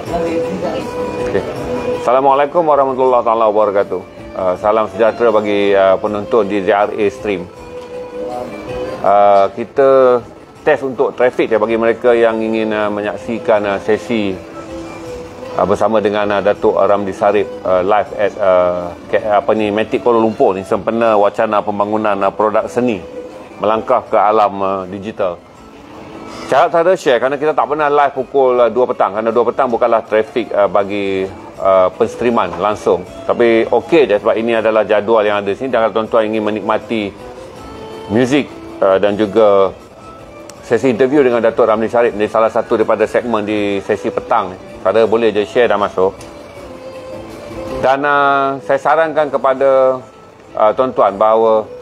Okay. Assalamualaikum warahmatullahi taala wabarakatuh. Salam sejahtera bagi penonton di ZRA Stream. Kita test untuk trafik bagi mereka yang ingin menyaksikan sesi bersama dengan Datuk Ramli Sarip live at Matic Kuala Lumpur ni, sempena wacana pembangunan produk seni melangkah ke alam digital. Syarat saya ada share kerana kita tak pernah live pukul 2 petang, kerana 2 petang bukanlah trafik bagi penstreaman langsung. Tapi okey je sebab ini adalah jadual yang ada sini, dan kalau tuan-tuan ingin menikmati muzik dan juga sesi interview dengan Datuk Ramli Sarip ni, salah satu daripada segmen di sesi petang ni, saudara boleh je share dan masuk. Dan saya sarankan kepada tuan-tuan bahawa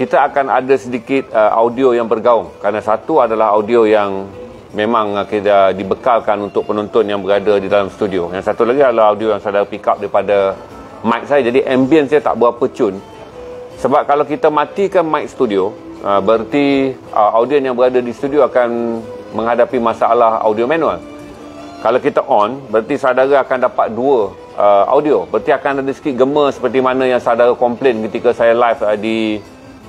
kita akan ada sedikit audio yang bergaung, kerana satu adalah audio yang memang kita dibekalkan untuk penonton yang berada di dalam studio. Yang satu lagi adalah audio yang saudara pick up daripada mic saya, jadi ambience dia tak berapa tune. Sebab kalau kita matikan mic studio, berarti audiens yang berada di studio akan menghadapi masalah audio manual. Kalau kita on, berarti saudara akan dapat dua audio. Berarti akan ada sikit gema seperti mana yang saudara komplain ketika saya live di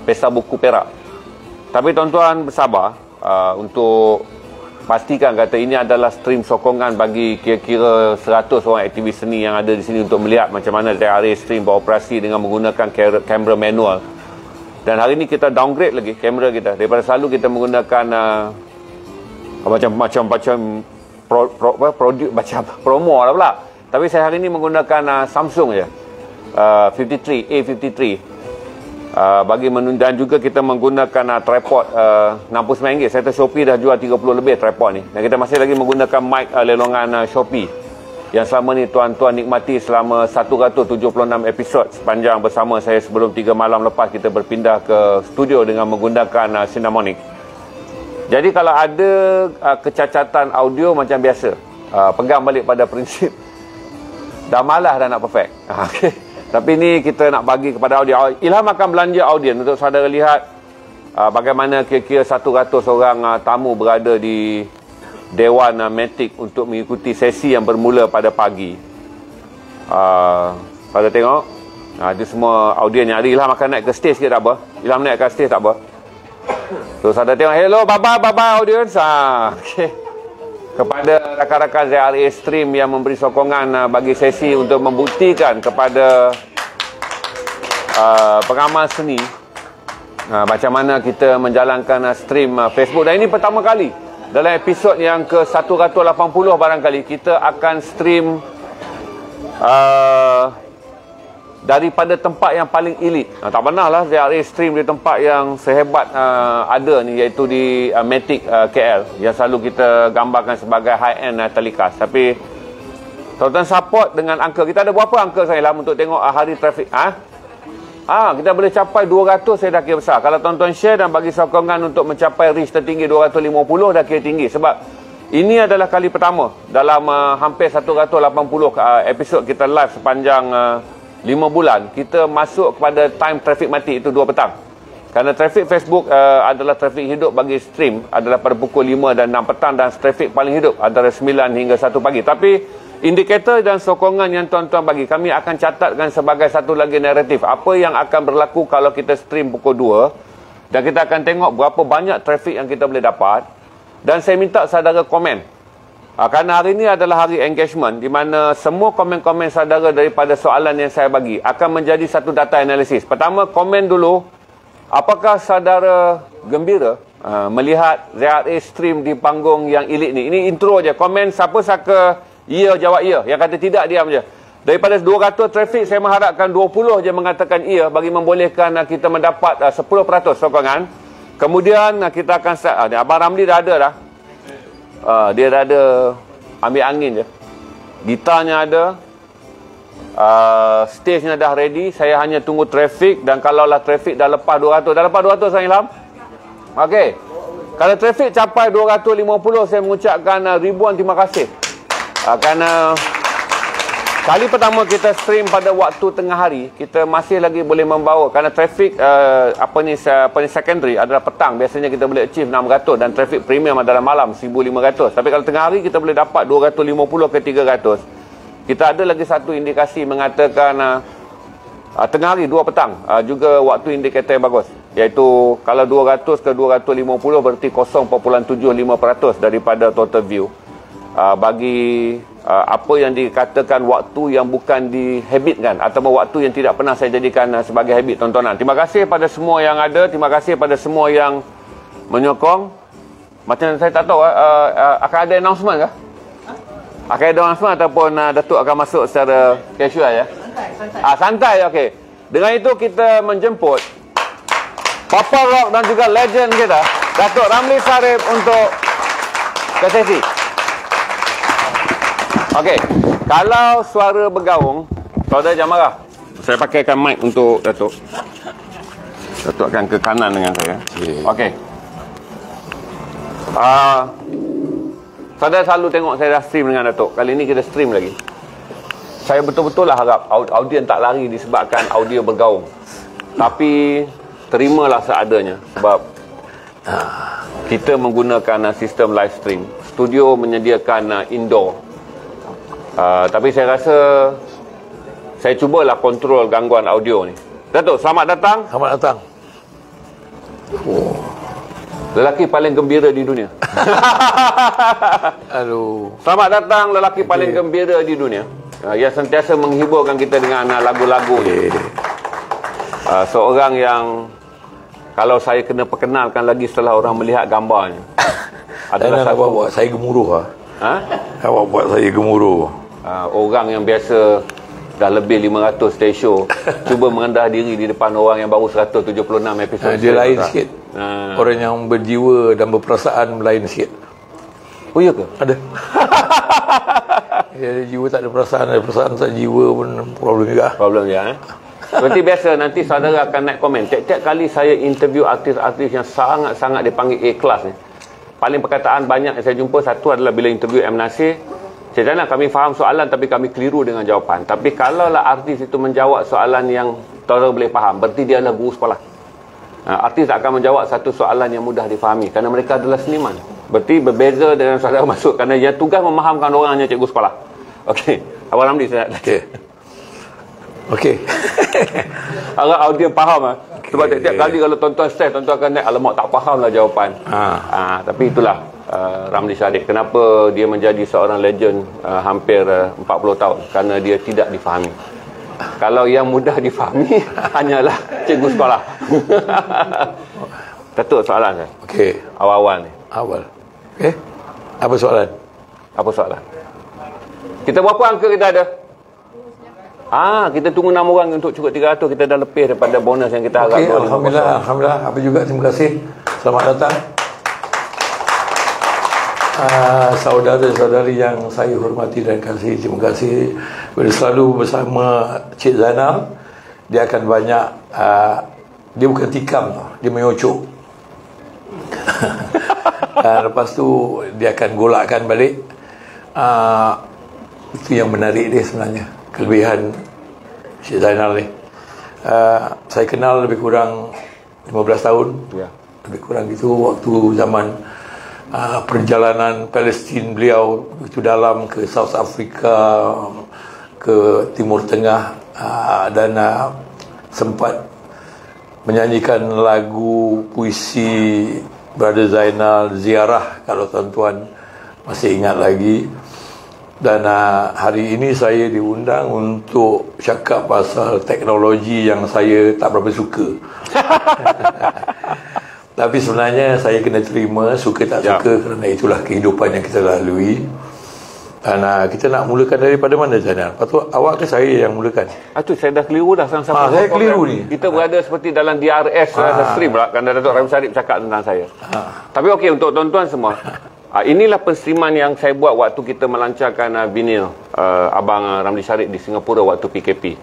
Pesta Buku Perak. Tapi tuan-tuan bersabar untuk pastikan kata ini adalah stream sokongan bagi kira-kira 100 orang aktivis seni yang ada di sini untuk melihat macam mana ZRA Stream beroperasi dengan menggunakan kamera manual. Dan hari ini kita downgrade lagi kamera kita. Daripada selalu kita menggunakan macam promo lah pula. Tapi saya hari ini menggunakan Samsung je, 53 A53. Bagi dan juga kita menggunakan tripod RM69. Saya tahu Shopee dah jual 30 lebih tripod ni. Dan kita masih lagi menggunakan mic lelongan Shopee yang selama ni tuan-tuan nikmati selama 176 episod sepanjang bersama saya sebelum 3 malam lepas kita berpindah ke studio dengan menggunakan Cinemonic. Jadi kalau ada kecacatan audio macam biasa, pegang balik pada prinsip dah malas dah nak perfect. Okay. Tapi ni kita nak bagi kepada audiens. Ilham akan belanja audiens untuk saudara lihat bagaimana kira-kira 100 orang tamu berada di Dewan Matic untuk mengikuti sesi yang bermula pada pagi. Pada tengok itu semua audiens yang ada. Ilham akan naik ke stage sikit tak apa. Ilham naik ke stage tak apa. So saudara tengok, hello bye-bye audiens. Okay. Kepada rakan-rakan ZRA Stream yang memberi sokongan bagi sesi untuk membuktikan kepada pengamal seni macam mana kita menjalankan stream Facebook. Dan ini pertama kali dalam episod yang ke-180 barangkali kita akan stream daripada tempat yang paling elit. Tak pernah lah ZRA Stream di tempat yang sehebat ada ni, iaitu di Matic KL yang selalu kita gambarkan sebagai high-end telecast. Tapi tuan-tuan support dengan angka. Kita ada berapa angka saya lah untuk tengok hari trafik? Kita boleh capai 200, saya dah kira besar. Kalau tuan-tuan share dan bagi sokongan untuk mencapai reach tertinggi 250, dah kira tinggi. Sebab ini adalah kali pertama dalam hampir 180 episod kita live sepanjang 5 bulan, kita masuk kepada time trafik mati, itu 2 petang. Kerana trafik Facebook adalah trafik hidup bagi stream adalah pada pukul 5 dan 6 petang, dan trafik paling hidup antara 9 hingga 1 pagi. Tapi indikator dan sokongan yang tuan-tuan bagi, kami akan catatkan sebagai satu lagi naratif. Apa yang akan berlaku kalau kita stream pukul 2, dan kita akan tengok berapa banyak trafik yang kita boleh dapat. Dan saya minta saudara komen. Kerana hari ini adalah hari engagement, di mana semua komen-komen saudara daripada soalan yang saya bagi akan menjadi satu data analisis. Pertama, komen dulu, apakah saudara gembira melihat ZRA Stream di panggung yang elit ni? Ini intro je. Komen siapa saka ya, jawab ya. Yang kata tidak, diam je. Daripada 200 trafik, saya mengharapkan 20 je mengatakan ya, bagi membolehkan kita mendapat 10% sokongan. Kemudian kita akan start. Abang Ramli dah ada dah. Dia dah ada ambil angin je. Gitarnya ada, stage-nya dah ready. Saya hanya tunggu trafik. Dan kalaulah trafik dah lepas 200, dah lepas 200 Sang Ilham? Okey. Kalau trafik capai 250, saya mengucapkan ribuan terima kasih. Kerana Kali pertama kita stream pada waktu tengah hari, kita masih lagi boleh membawa kerana trafik secondary adalah petang. Biasanya kita boleh achieve 600 dan trafik premium adalah malam 1500. Tapi kalau tengah hari kita boleh dapat 250 ke 300. Kita ada lagi satu indikasi mengatakan tengah hari 2 petang juga waktu indikator yang bagus, iaitu kalau 200 ke 250 berarti 0.75% daripada total view. Bagi apa yang dikatakan waktu yang bukan dihabitkan atau waktu yang tidak pernah saya jadikan sebagai habit tontonan. Terima kasih pada semua yang ada, terima kasih pada semua yang menyokong. Macam saya tak tahu akan ada announcement ke? Akan ada announcement ataupun Datuk akan masuk secara casual ya? Santai, okey. Dengan itu kita menjemput Papa Rock dan juga legend kita Datuk Ramli Sarip untuk ke sesi. Okey, kalau suara bergaung, saudara jangan marah. Saya pakaikan mic untuk Datuk. Datuk akan ke kanan dengan saya. Okey. Saudara selalu tengok saya dah stream dengan Datuk. Kali ini kita stream lagi. Saya betul-betul lah harap audien tak lari disebabkan audio bergaung. Tapi terimalah seadanya sebab kita menggunakan sistem live stream. Studio menyediakan indoor. Tapi saya rasa saya cubalah kontrol gangguan audio ni. Datuk, selamat datang. Selamat datang. Lelaki paling gembira di dunia. Aduh. Selamat datang lelaki paling gembira di dunia. Yang sentiasa menghiburkan kita dengan lagu-lagu ni. Seorang yang kalau saya kena perkenalkan lagi setelah orang melihat gambarnya adalah awak buat saya gemuruh Awak buat saya gemuruh. Orang yang biasa dah lebih 500 stage show cuba merendah diri di depan orang yang baru 176 episod. Dia lain sikit. Orang yang berjiwa dan berperasaan lain sikit. Oh iya ke? Ada. Dia jiwa tak ada perasaan, ada perasaan tak jiwa pun problem juga. Problem ya. Seperti biasa nanti saudara akan naik komen. Tiap-tiap kali saya interview artis-artis yang sangat-sangat dipanggil A-class ni, paling perkataan banyak yang saya jumpa, satu adalah bila interview M. Nasir, saya cakap kami faham soalan tapi kami keliru dengan jawapan. Tapi kalaulah artis itu menjawab soalan yang saudara boleh faham, berarti dia adalah guru sekolah. Artis tak akan menjawab satu soalan yang mudah difahami kerana mereka adalah seniman. Berarti berbeza dengan saudara masuk kerana dia tugas memahamkan orang hanya cikgu sekolah. Okey, Abang Ramli saya nak Okey. Agak audiens faham sebab tiap-tiap kali kalau tuan-tuan stres, tuan-tuan akan naik, alamak tak fahamlah jawapan. Tapi itulah Ramli Sarip. Kenapa dia menjadi seorang legend hampir 40 tahun? Kerana dia tidak difahami. Kalau yang mudah difahami hanyalah cikgu sekolah. Datuk, soalan saya. Okey. Awal-awal ni. Awal. Okey. Apa soalan? Apa soalan? Kita berapa angka kita ada? Kita tunggu 6 orang untuk cukup 300. Kita dah lebih daripada bonus yang kita harap. Okey, Alhamdulillah. Alhamdulillah. Apa juga, terima kasih. Selamat datang. Saudara-saudari yang saya hormati dan kasih, terima kasih. Selalu bersama Cik Zainal. Dia akan banyak dia bukan tikam, dia menyocok. Lepas tu dia akan golakkan balik. Itu yang menarik dia sebenarnya, kelebihan Cik Zainal ni. Saya kenal lebih kurang 15 tahun lebih kurang gitu, waktu zaman perjalanan Palestin beliau begitu dalam ke South Africa, ke Timur Tengah, dan sempat menyanyikan lagu puisi Brother Zainal, Ziarah, kalau tuan-tuan masih ingat lagi. Dan hari ini saya diundang untuk cakap pasal teknologi yang saya tak berapa suka. Tapi sebenarnya saya kena terima, suka tak suka, kerana itulah kehidupan yang kita lalui. Dan kita nak mulakan daripada mana, Zainal? Patut awak ke saya yang mulakan? Itu saya dah keliru dah sama-sama. Saya keliru ni. Kita berada seperti dalam DRS stream lah, kerana Datuk Ramli Sarip cakap tentang saya. Tapi okey, untuk tuan-tuan semua, inilah penstriman yang saya buat waktu kita melancarkan vinyl Abang Ramli Sarip di Singapura waktu PKP.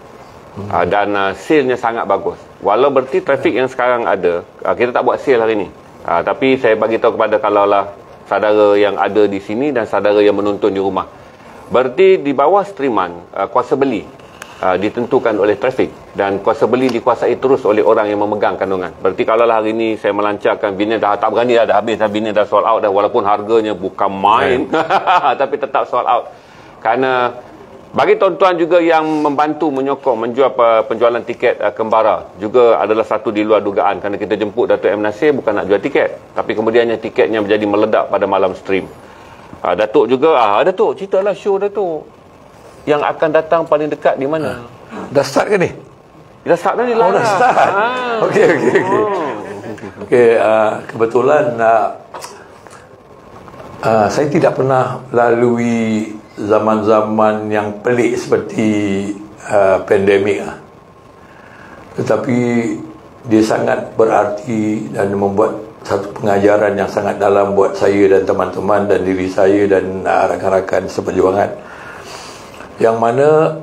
Dan sale-nya sangat bagus. Walau berarti trafik yang sekarang ada, kita tak buat sale hari ni. Tapi saya bagi tahu kepada kalaulah saudara yang ada di sini dan saudara yang menonton di rumah, Berarti di bawah streaman, kuasa beli ditentukan oleh trafik, dan kuasa beli dikuasai terus oleh orang yang memegang kandungan. Berarti kalau hari ini saya melancarkan bini dah tak berani dah habis dah, bini dah sold out dah, walaupun harganya bukan main tapi tetap sold out. Kerana bagi tuan-tuan juga yang membantu menyokong menjual penjualan tiket Kembara juga adalah satu di luar dugaan, kerana kita jemput Datuk M. Nasir bukan nak jual tiket, tapi kemudiannya tiketnya menjadi meledak pada malam stream. Datuk juga, Datuk ceritalah show Datuk yang akan datang paling dekat di mana? Dah start ke ni? Dah start dah ni lah. Dah start. Okey. Kebetulan saya tidak pernah lalui zaman-zaman yang pelik seperti pandemik. Tetapi dia sangat berarti dan membuat satu pengajaran yang sangat dalam buat saya dan teman-teman dan diri saya dan rakan-rakan seperjuangan, yang mana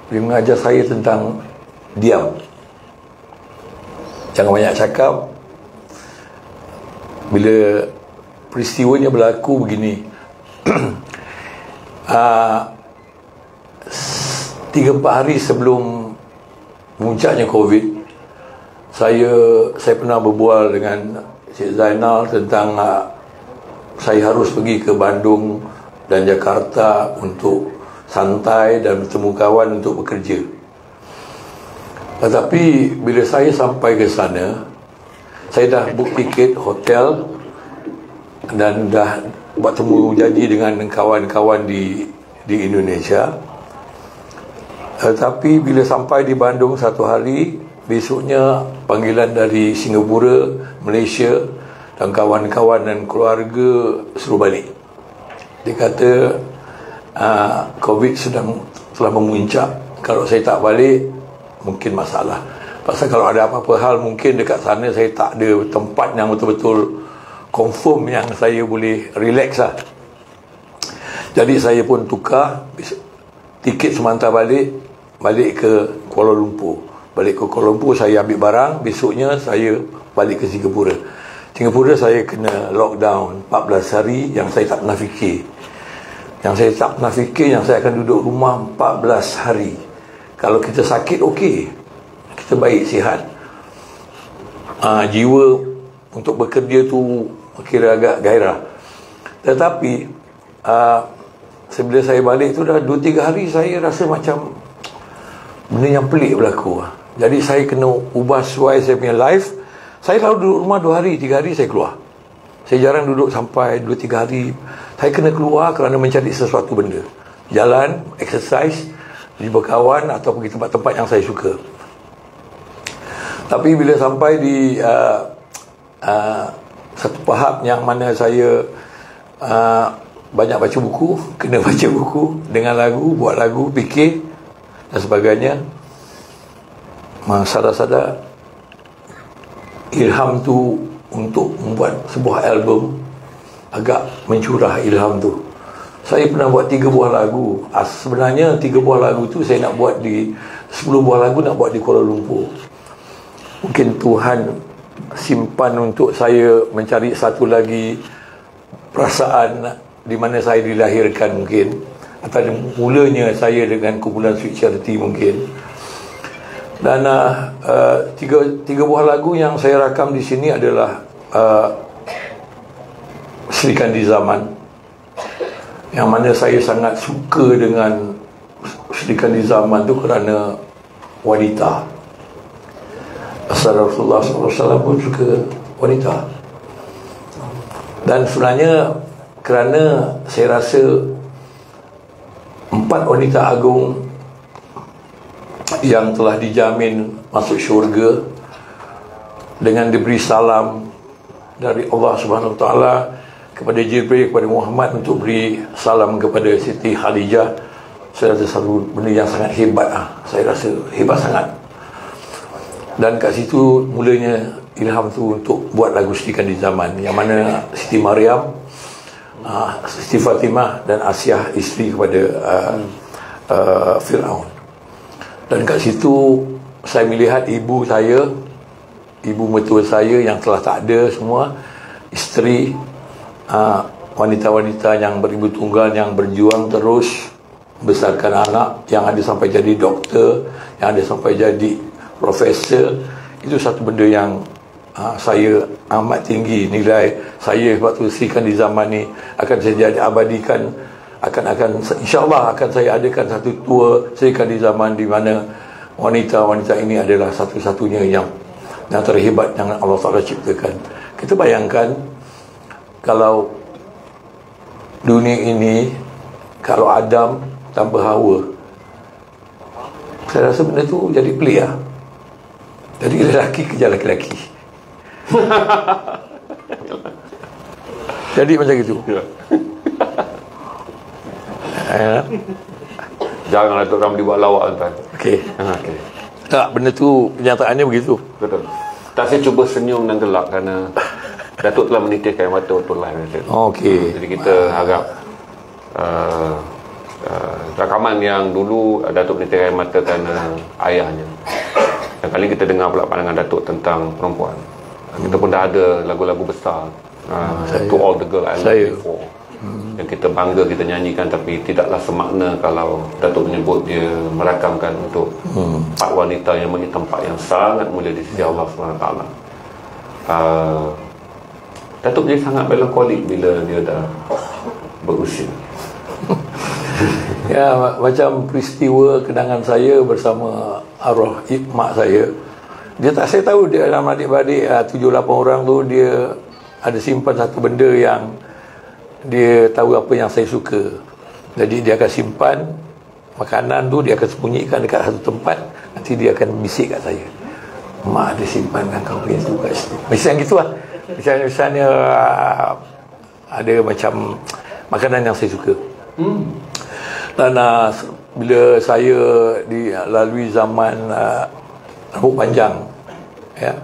dia mengajar saya tentang diam, jangan banyak cakap. Bila peristiwanya berlaku begini, 3-4 hari sebelum muncaknya COVID, saya pernah berbual dengan Cik Zainal tentang saya harus pergi ke Bandung dan Jakarta untuk santai dan bertemu kawan untuk bekerja. Tetapi bila saya sampai ke sana, saya dah book tiket hotel dan dah buat temu janji dengan kawan-kawan di Indonesia. Tetapi bila sampai di Bandung satu hari, besoknya panggilan dari Singapura, Malaysia dan kawan-kawan dan keluarga suruh balik. Dia kata COVID telah memuncak, kalau saya tak balik mungkin masalah. Pasal kalau ada apa-apa hal, mungkin dekat sana saya tak ada tempat yang betul-betul confirm yang saya boleh relax lah. Jadi saya pun tukar tiket sementara balik ke Kuala Lumpur. Balik ke Kuala Lumpur, saya ambil barang, besoknya saya balik ke Singapura. Singapura saya kena lockdown 14 hari yang saya tak pernah fikir. Yang saya tak pernah fikir yang saya akan duduk rumah 14 hari. Kalau kita sakit, okey, kita baik, sihat. Jiwa untuk bekerja tu kira agak gairah. Tetapi sebelum saya balik tu dah 2-3 hari, saya rasa macam benda yang pelik berlaku. Jadi saya kena ubah suai saya punya life. Saya selalu duduk rumah 2 hari, 3 hari saya keluar. Saya jarang duduk sampai 2-3 hari. Saya kena keluar kerana mencari sesuatu benda. Jalan, exercise, jumpa kawan atau pergi tempat-tempat yang saya suka. Tapi bila sampai di satu tahap yang mana saya banyak baca buku, kena baca buku, dengar lagu, buat lagu, fikir dan sebagainya, sadar-sadar ilham tu untuk membuat sebuah album agak mencurah. Ilham tu saya pernah buat 3 buah lagu. Sebenarnya 3 buah lagu tu saya nak buat 10 buah lagu nak buat di Kuala Lumpur. Mungkin Tuhan simpan untuk saya mencari satu lagi perasaan di mana saya dilahirkan mungkin, atau mulanya saya dengan kumpulan Sweet Charity mungkin. Dan 3 buah lagu yang saya rakam di sini adalah Serikan di Zaman, yang mana saya sangat suka dengan Serikan di Zaman tu kerana wanita. Rasulullah SAW pun suka wanita. Dan sebenarnya kerana saya rasa 4 wanita agung yang telah dijamin masuk syurga dengan diberi salam dari Allah Subhanahu Wa Taala kepada Jibril, kepada Muhammad untuk beri salam kepada Siti Khadijah. Saya rasa satu benda yang sangat hebat. Saya rasa hebat sangat. Dan kat situ mulanya ilham tu untuk buat lagu Serikan di Zaman, yang mana Siti Maryam, Siti Fatimah dan Asiah isteri kepada Fir'aun. Dan kat situ saya melihat ibu saya, ibu mertua saya yang telah tak ada semua, isteri, wanita-wanita yang beribu tunggal, yang berjuang terus besarkan anak, yang ada sampai jadi doktor, yang ada sampai jadi profesor. Itu satu benda yang saya amat tinggi nilai saya waktu sikan di zaman ni. Akan saya jadi abadikan, akan insyaAllah akan saya adakan satu tour sikan di zaman di mana wanita-wanita ini adalah satu-satunya yang terhebat yang Allah Ta'ala ciptakan. Kita bayangkan kalau dunia ini, kalau Adam tanpa Hawa, saya rasa benda tu jadi pelik lah. Jadi lelaki kejar lelaki. Jadi macam itu. Janganlah Tok Ramli buat lawak tuan. Okey. Tak, benda tu kenyataannya begitu. Betul. Tak, saya cuba senyum dan gelak kerana Datuk telah menitiskan mata untuk live. Okey. Jadi kita harap rakaman yang dulu Datuk menitiskan mata kerana ayahnya. Dan kali kita dengar pula pandangan Datuk tentang perempuan. Kita pun dah ada lagu-lagu besar, To All the Girl I Loved Before, yang kita bangga kita nyanyikan, tapi tidaklah semakna kalau Datuk menyebut dia merakamkan untuk empat wanita yang memiliki tempat yang sangat mulia di sisi Allah SWT. Datuk jadi sangat melankolik bila dia dah berusia. Ya, macam peristiwa kenangan saya bersama arwah mak saya. Saya tahu dia dalam adik-beradik 7-8 orang tu, dia ada simpan satu benda yang dia tahu apa yang saya suka. Jadi dia akan simpan makanan tu, dia akan sembunyikan dekat satu tempat. Nanti dia akan bisik kat saya, mak ada simpankan kau punya tu kat situ. Misalnya gitu lah. Misalnya ada macam makanan yang saya suka. Dan bila saya dilalui zaman rambut panjang, ya,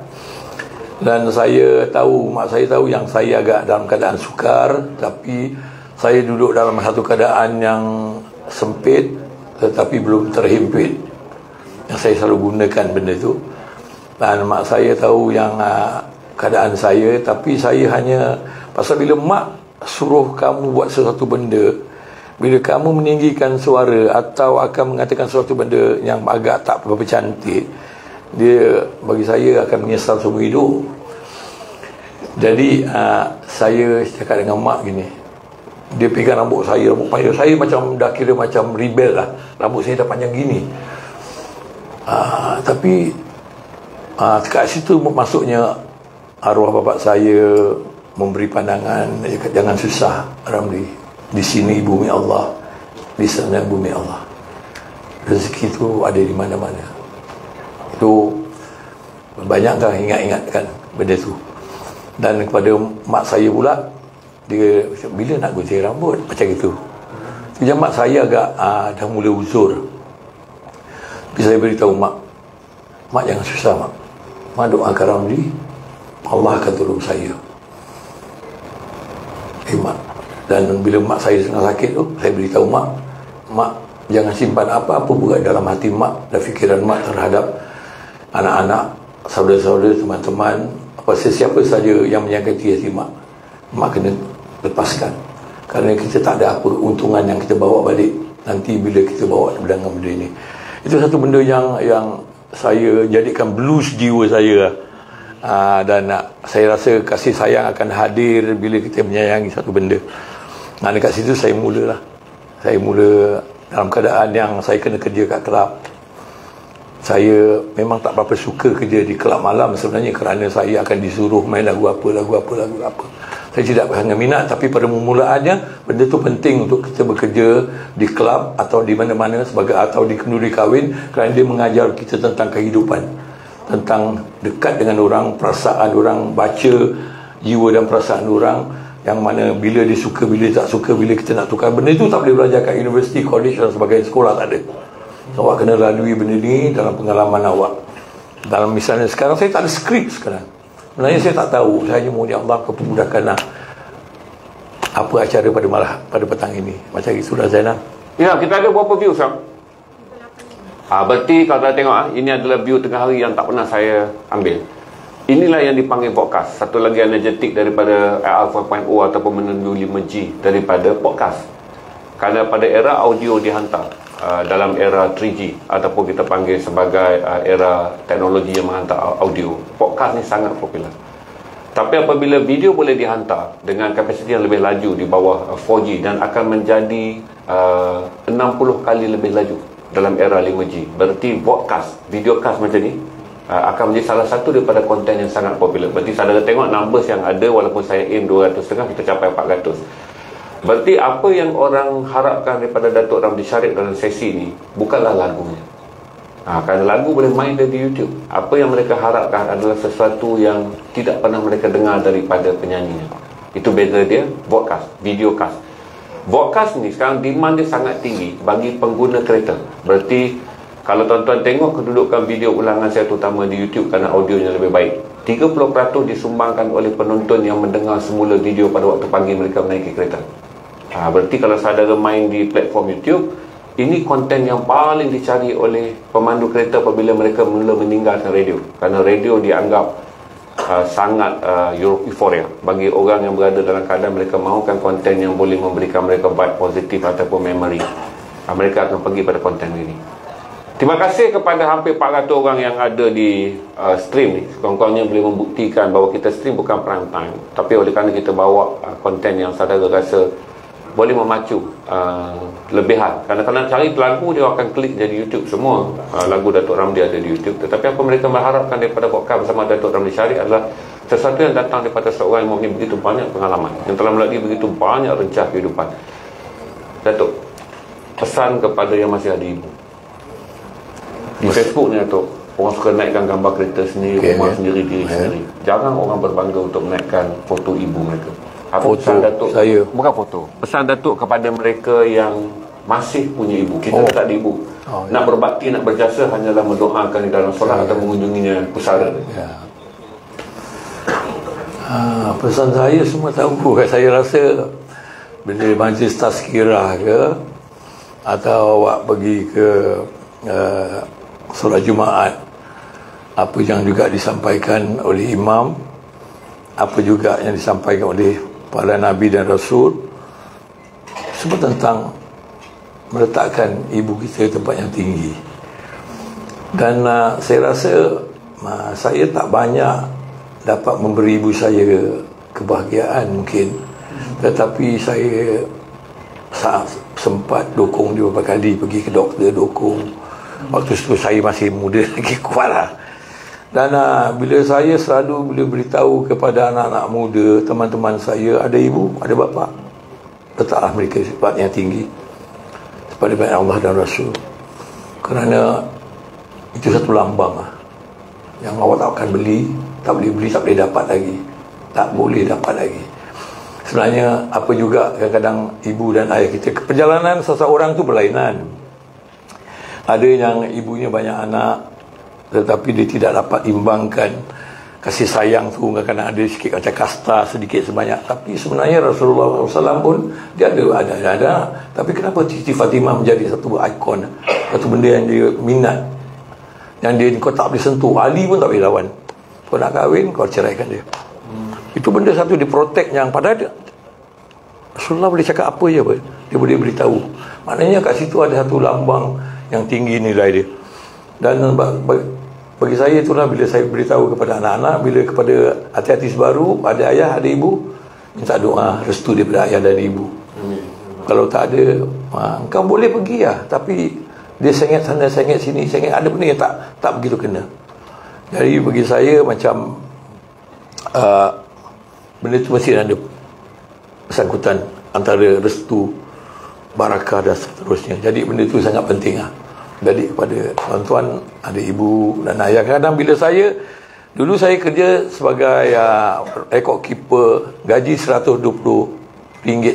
dan saya tahu, mak saya tahu yang saya agak dalam keadaan sukar, tapi saya duduk dalam satu keadaan yang sempit tetapi belum terhimpit, yang saya selalu gunakan benda itu. Dan mak saya tahu yang keadaan saya, tapi saya hanya pasal bila mak suruh kamu buat sesuatu benda, bila kamu meninggikan suara atau akan mengatakan sesuatu benda yang agak tak berapa cantik, dia bagi saya akan menyesal seumur hidup. Jadi saya cakap dengan mak gini, dia pegang rambut panjang saya macam dah kira macam rebel lah, rambut saya dah panjang gini. Tapi kat situ masuknya arwah bapak saya memberi pandangan, jangan susah Ramli, di sini bumi Allah, di sana bumi Allah, rezeki itu ada di mana-mana. Itu banyaklah ingat-ingatkan benda tu. Dan kepada mak saya pula, dia bila nak gunting rambut macam itu. Sejak mak saya agak dah mula uzur, tapi saya beritahu mak jangan susah mak doakan Ramli, Allah akan tolong saya. Mak. Dan bila mak saya tengah sakit tu, saya beritahu mak jangan simpan apa-apa pun dalam hati mak dan fikiran mak terhadap anak-anak, saudara-saudara, teman-teman, sesiapa saja yang menyakiti hati mak kena lepaskan. Kerana kita tak ada apa untungan yang kita bawa balik nanti bila kita bawa dengan benda ini. Itu satu benda yang saya jadikan blues jiwa saya. Dan saya rasa kasih sayang akan hadir bila kita menyayangi satu benda. Dekat situ saya mula dalam keadaan yang saya kena kerja kat kelab. Saya memang tak berapa suka kerja di kelab malam sebenarnya, kerana saya akan disuruh main lagu apa. Saya tidak sangat minat, tapi pada permulaannya benda tu penting untuk kita bekerja di kelab atau di mana-mana atau di kenduri kahwin, kerana dia mengajar kita tentang kehidupan, tentang dekat dengan orang, perasaan orang, baca jiwa dan perasaan orang, yang mana bila dia suka, bila dia tak suka, bila kita nak tukar. Benda itu tak boleh belajar kat universiti, college dan sebagainya, sekolah tak ada. Awak kena lalui benda ni dalam pengalaman awak. Dalam misalnya sekarang saya tak ada skrip sekarang. Sebenarnya saya tak tahu, saya hanya mohon ya Allah kepermudahkanlah apa acara pada petang ini. Macam itu dah Zainal. Ya, kita ada berapa view sekarang? Berarti kalau kita tengok ini adalah view tengah hari yang tak pernah saya ambil. Inilah yang dipanggil podcast. Satu lagi energetik daripada AR 4.0 ataupun menuju 5G daripada podcast. Kerana pada era audio dihantar, dalam era 3G ataupun kita panggil sebagai era teknologi yang menghantar audio, podcast ni sangat popular. Tapi apabila video boleh dihantar dengan kapasiti yang lebih laju di bawah 4G dan akan menjadi 60 kali lebih laju dalam era 5G, berarti broadcast, videocast macam ni akan menjadi salah satu daripada konten yang sangat popular. Berarti saudara tengok numbers yang ada, walaupun saya aim 200.5, kita capai 400. Berarti apa yang orang harapkan daripada Datuk Ramli Sharif dalam sesi ni bukanlah lagunya. Kerana lagu boleh main dari YouTube. Apa yang mereka harapkan adalah sesuatu yang tidak pernah mereka dengar daripada penyanyinya. Itu beza dia, broadcast, videocast. Broadcast ni sekarang demand dia sangat tinggi bagi pengguna kereta. Berarti kalau tuan-tuan tengok kedudukan video ulangan saya terutama di YouTube kerana audionya lebih baik, 30% disumbangkan oleh penonton yang mendengar semula video pada waktu pagi mereka menaiki kereta. Berarti kalau saudara main di platform YouTube, ini konten yang paling dicari oleh pemandu kereta apabila mereka mula meninggalkan radio. Kerana radio dianggap sangat euforia bagi orang yang berada dalam keadaan mereka mahukan konten yang boleh memberikan mereka vibe positif ataupun memory. Mereka akan pergi pada konten ini. Terima kasih kepada hampir 400 orang yang ada di stream ni. Kawan-kawannya boleh membuktikan bahawa kita stream bukan prime time, tapi oleh kerana kita bawa konten yang saudara rasa boleh memacu lebihan. Kadang-kadang cari lagu dia akan klik jadi YouTube semua. Lagu Datuk Ramli ada di YouTube. Tetapi apa mereka mengharapkan daripada podcast bersama Datuk Ramli Sharif adalah sesuatu yang datang daripada seorang yang mempunyai begitu banyak pengalaman, yang telah melalui begitu banyak rencah kehidupan. Datuk, pesan kepada yang masih ada ibu. Di Facebook ni Datuk, orang suka naikkan gambar kereta sendiri, rumah sendiri, diri sendiri. Jarang orang berbangga untuk menaikkan foto ibu mereka. Apa Foto pesan Datuk? saya. Bukan foto. Pesan Datuk kepada mereka yang masih punya ibu. Kita tak ada ibu. Nak berbakti, nak berjasa hanyalah mendoakan di dalam solat atau mengunjunginya pusara. Pesan saya semua tahu. Saya rasa bila majlis tazkirah ke, atau awak pergi ke solat Jumaat, apa yang juga disampaikan oleh imam, apa juga yang disampaikan oleh para Nabi dan Rasul, semua tentang meletakkan ibu kita di tempat yang tinggi. Dan saya rasa saya tak banyak dapat memberi ibu saya kebahagiaan mungkin, tetapi saya sempat dokong dia beberapa kali, pergi ke doktor dokong. Waktu itu saya masih muda lagi, kuat lah. Dan bila saya selalu bila beritahu kepada anak-anak muda, teman-teman saya, ada ibu, ada bapa, letaklah mereka tempat yang tinggi kepada baik Allah dan Rasul. Kerana itu satu lambang yang awak tak akan beli, tak boleh beli, tak boleh dapat lagi. Tak boleh dapat lagi. Sebenarnya apa juga kadang-kadang ibu dan ayah kita, perjalanan seseorang tu berlainan. Ada yang ibunya banyak anak, tetapi dia tidak dapat imbangkan kasih sayang tu, kerana ada sikit macam kasta sedikit sebanyak. Tapi sebenarnya Rasulullah SAW pun dia ada. Tapi kenapa Siti Fatimah menjadi satu ikon, satu benda yang dia minat, yang dia kau tak boleh sentuh. Ali pun tak boleh lawan. Kau nak kahwin, kau ceraikan dia. Itu benda satu diprotek, yang padahal Rasulullah boleh cakap apa je, dia boleh beritahu. Maknanya kat situ ada satu lambang yang tinggi nilai dia. Dan bagi saya itulah, bila saya beritahu kepada anak-anak, bila kepada hati-hati baru, ada ayah, ada ibu, minta doa restu daripada ayah dan ibu. Kalau tak ada, kau boleh pergi lah, tapi dia sengit sana, sengit sini, sengit, ada benda yang tak begitu kena. Jadi bagi saya macam benda tu mesti ada sangkutan antara restu, barakah dan seterusnya. Jadi benda tu sangat penting lah. Jadi kepada tuan-tuan, ada ibu dan ayah, kadang bila dulu saya kerja sebagai record keeper, gaji RM120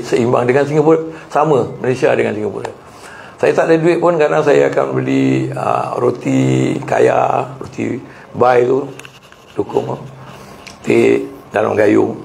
seimbang dengan Singapura, sama Malaysia dengan Singapura. Saya tak ada duit pun, kadang saya akan beli roti kaya, roti bai tu, dukung teh dalam gayung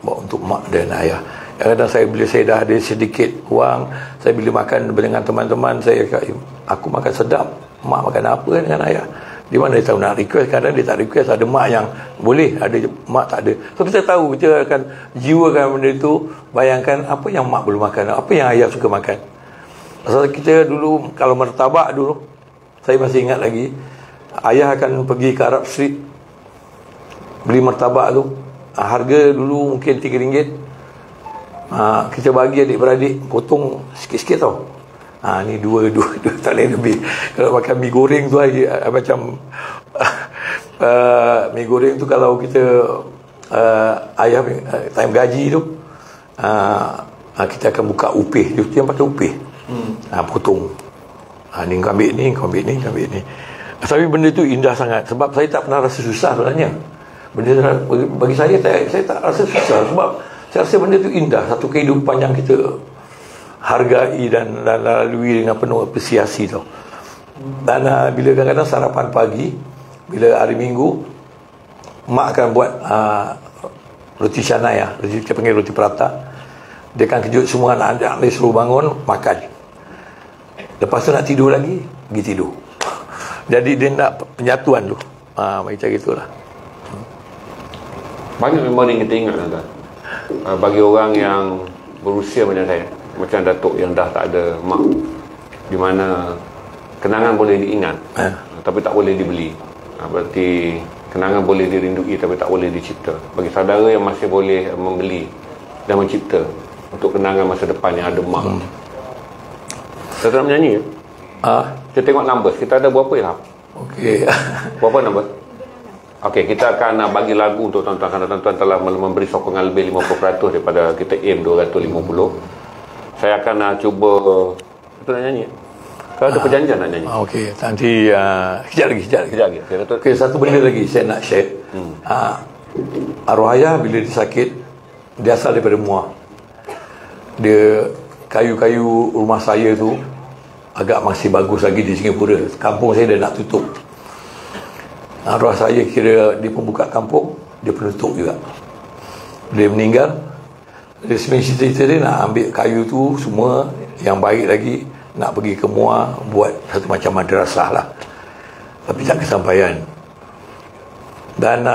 bawa untuk mak dan ayah. Kadang-kadang bila saya dah ada sedikit wang, saya bila makan dengan teman-teman, saya kata, aku makan sedap, mak makan apa dengan ayah. Di mana dia tahu nak request, kadang dia tak request. Ada mak yang boleh, ada mak tak ada. So kita tahu, kita akan jiwakan benda tu. Bayangkan apa yang mak belum makan, apa yang ayah suka makan. Pasal kita dulu, kalau martabak dulu, saya masih ingat lagi, ayah akan pergi ke Arab Street beli martabak tu. Harga dulu mungkin RM3. Kita bagi adik-beradik, potong sikit-sikit tau. Ni dua tak boleh lebih. Kalau makan mi goreng tu macam mi goreng tu, kalau kita ayah time gaji tu, kita akan buka upih. Dia yang pakai upih, potong. Ni kau ambil ni, kau ambil ni, kau ambil ni. Tapi benda tu indah sangat. Sebab saya tak pernah rasa susah sebenarnya. Benda bagi saya tak rasa susah. Sebab saya rasa benda tu indah. Satu kehidupan yang kita hargai dan lalui dengan penuh apresiasi tau. Dan bila kadang-kadang sarapan pagi, bila hari Minggu, mak akan buat roti canai, kita panggil roti prata. Dia akan kejut semua anak-anak, dia suruh bangun makan. Lepas tu nak tidur lagi, pergi tidur. Jadi dia nak penyatuan tu. Macam itulah. Banyak memori yang kita ingat kan. Bagi orang yang berusia macam saya, macam Datuk yang dah tak ada mak, di mana kenangan boleh diingat, tapi tak boleh dibeli. Berarti kenangan boleh dirindui tapi tak boleh dicipta. Bagi saudara yang masih boleh membeli dan mencipta untuk kenangan masa depan yang ada mak. Kita nak menyanyi ya? Kita tengok numbers. Kita ada berapa ya? Okey. Berapa number? Okey, kita akan bagi lagu untuk tuan-tuan, kerana tuan-tuan telah memberi sokongan lebih 50% daripada kita aim 250. Saya akan cuba. Betul nak nyanyi? Kalau ada perjanjian nak nyanyi. Okey, nanti kejap lagi. Okey, satu benda lagi saya nak share. Arwah ayah bila dia sakit, dia asal daripada Muar. Dia kayu-kayu rumah saya tu agak masih bagus lagi di Singapura. Kampung saya dah nak tutup. Arwah saya kira dia pembuka kampung, dia penutup juga. Dia meninggal. Dia sebenarnya cerita dia nak ambil kayu tu semua yang baik lagi, nak pergi ke Muar buat satu macam madrasah lah, tapi tak kesampaian. Dan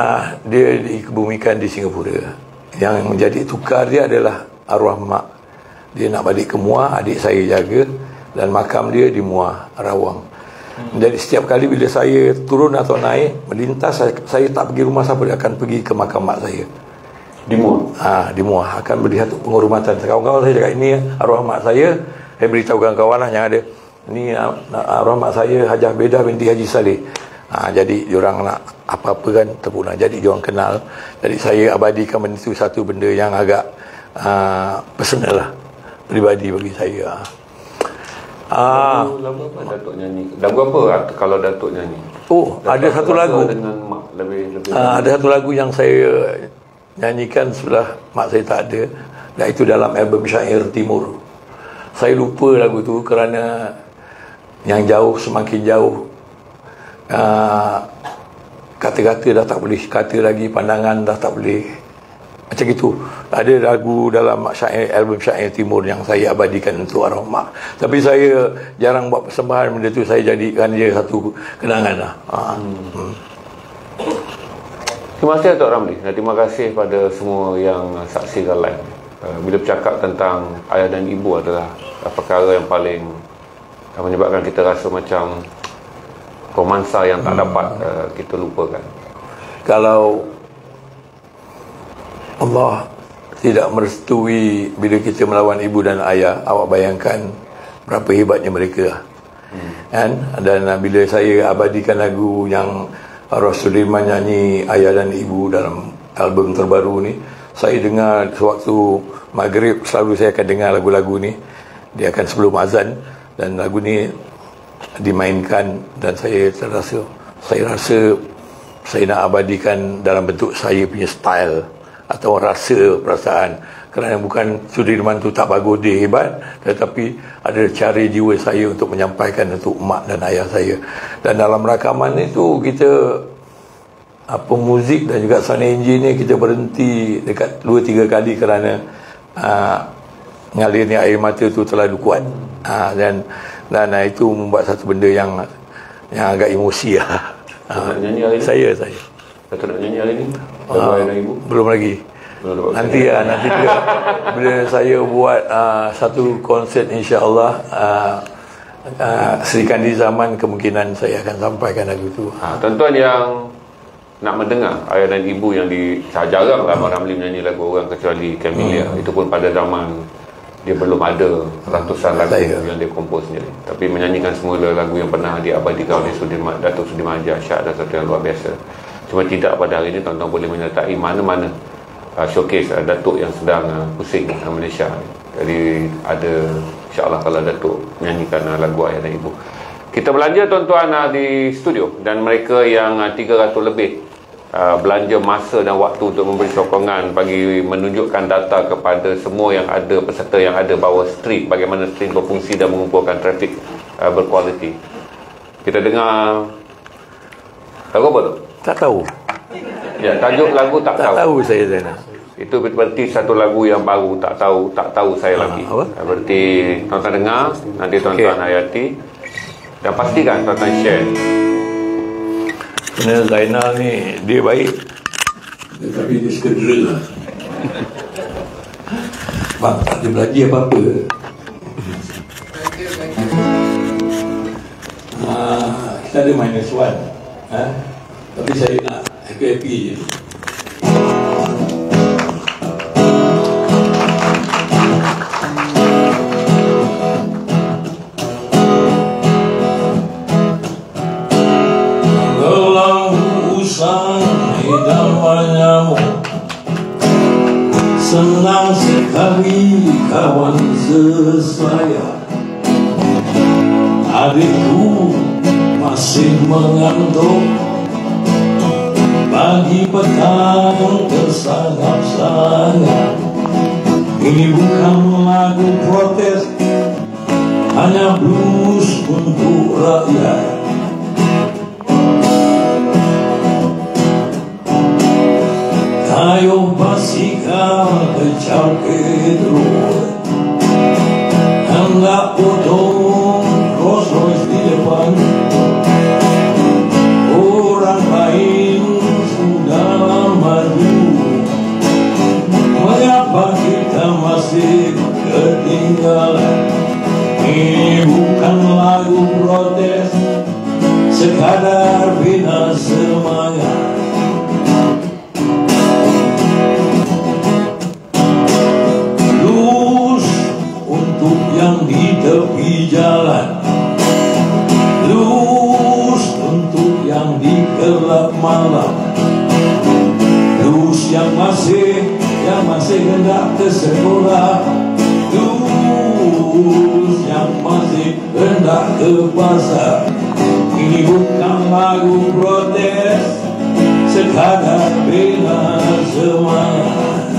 dia dikebumikan di Singapura. Yang menjadi tukar dia adalah arwah mak. Dia nak balik ke Muar, adik saya jaga, dan makam dia di Muar Rawang. Jadi setiap kali bila saya turun atau naik melintas, saya tak pergi rumah siapa, dia akan pergi ke makam mak saya di Muar. Di Muar akan beri satu penghormatan. Kawan-kawan saya cakap, ini arwah mak saya. Saya beritahu kawan-kawan lah yang ada, ni arwah mak saya Hajah Bedah binti Haji Saleh. Jadi diorang nak apa-apa kan terpulang, jadi diorang kenal. Jadi saya abadikan benda itu, satu benda yang agak personal lah, peribadi bagi saya. Lagu apa Datuk nyanyi? Lagu apa kalau Datuk nyanyi? Ada satu lagu dengan mak lebih ada satu lagu yang saya nyanyikan setelah mak saya tak ada, dan itu dalam album Syair Timur. Saya lupa lagu tu kerana yang jauh semakin jauh. Kata-kata dah tak boleh kata lagi, pandangan dah tak boleh. Macam itu. Ada lagu dalam album Syair Timur yang saya abadikan untuk arwah mak. Tapi saya jarang buat persembahan benda tu, saya jadikan dia satu kenangan lah. Terima kasih Datuk Ramli, dan terima kasih pada semua yang saksikan live. Bila bercakap tentang ayah dan ibu adalah perkara yang paling menyebabkan kita rasa macam romansa yang tak dapat kita lupakan. Kalau Allah tidak merestui bila kita melawan ibu dan ayah, awak bayangkan berapa hebatnya mereka. Dan bila saya abadikan lagu yang Arwah Sulaiman nyanyi ayah dan ibu dalam album terbaru ni, saya dengar sewaktu maghrib, selalu saya akan dengar lagu-lagu ni. Dia akan sebelum azan, dan lagu ni dimainkan, dan saya rasa saya nak abadikan dalam bentuk saya punya style atau rasa perasaan. Kerana bukan Sudirman tu tak bagus, dia hebat, tetapi ada cara jiwa saya untuk menyampaikan untuk mak dan ayah saya. Dan dalam rakaman itu kita pemuzik dan juga sound engineer kita berhenti dekat 2-3 kali kerana ngalirnya air mata tu terlalu kuat. Dan itu membuat satu benda yang agak emosi lah. Nak nyanyi hari ni? Saya. Datuk nak nyanyi hari ni? Lagu Ayah dan Ibu? Belum lagi. Nanti bila saya buat satu konsert, insya-Allah Sri Kandi Zaman, kemungkinan saya akan sampaikan lagu itu. Tuan-tuan yang nak mendengar Ayah dan Ibu yang jarang Rahmat Ramli menyanyi lagu orang kecuali Camellia. Itu pun pada zaman dia belum ada ratusan lagu yang dia kompos sendiri, tapi menyanyikan semula lagu yang pernah diabadikan oleh Datuk Sudirman Haji Ashak adalah satu yang luar biasa. Cuma tidak pada hari ini tuan-tuan boleh menyertai mana-mana showcase Datuk yang sedang pusing Malaysia. Jadi ada, insya-Allah kalau Datuk menyanyikan lagu Ayah dan Ibu. Kita belanja tuan-tuan di studio, dan mereka yang 300 lebih belanja masa dan waktu untuk memberi sokongan bagi menunjukkan data kepada semua yang ada, peserta yang ada, bahawa street, bagaimana street berfungsi dan mengumpulkan trafik berkualiti. Kita dengar lagu apa tu? Tak tahu. Ya, tajuk lagu tak tahu. Tak tahu saya Zainal. Itu berarti satu lagu yang baru, tak tahu saya lagi. Berarti tuan-tuan dengar, nanti tuan-tuan hayati, dan pastikan tuan-tuan share. Kerana Zainal ni dia baik, tapi dia suka drill lah. Bang, tak ada belanja apa-apa. Kita ada -1, tapi saya nak happy-happy je. Senang sekali kawan sesaya, adikku masih mengantuk, pagi petang tersanggap-sanggap. Ini bukan lagu protes, hanya blues untuk rakyat. Ayo pastikan kecau Pedro, hendak potong Rolls Royce di depan. Orang lain sudah maju, mengapa kita masih ketinggalan? Ini bukan lagu protes, sekadar bina semangat. Yang di tepi jalan, blues untuk yang di gelap malam, blues yang masih hendak ke sekolah, blues yang masih hendak ke pasar. Ini bukan lagu protes, sekadar bina semangat.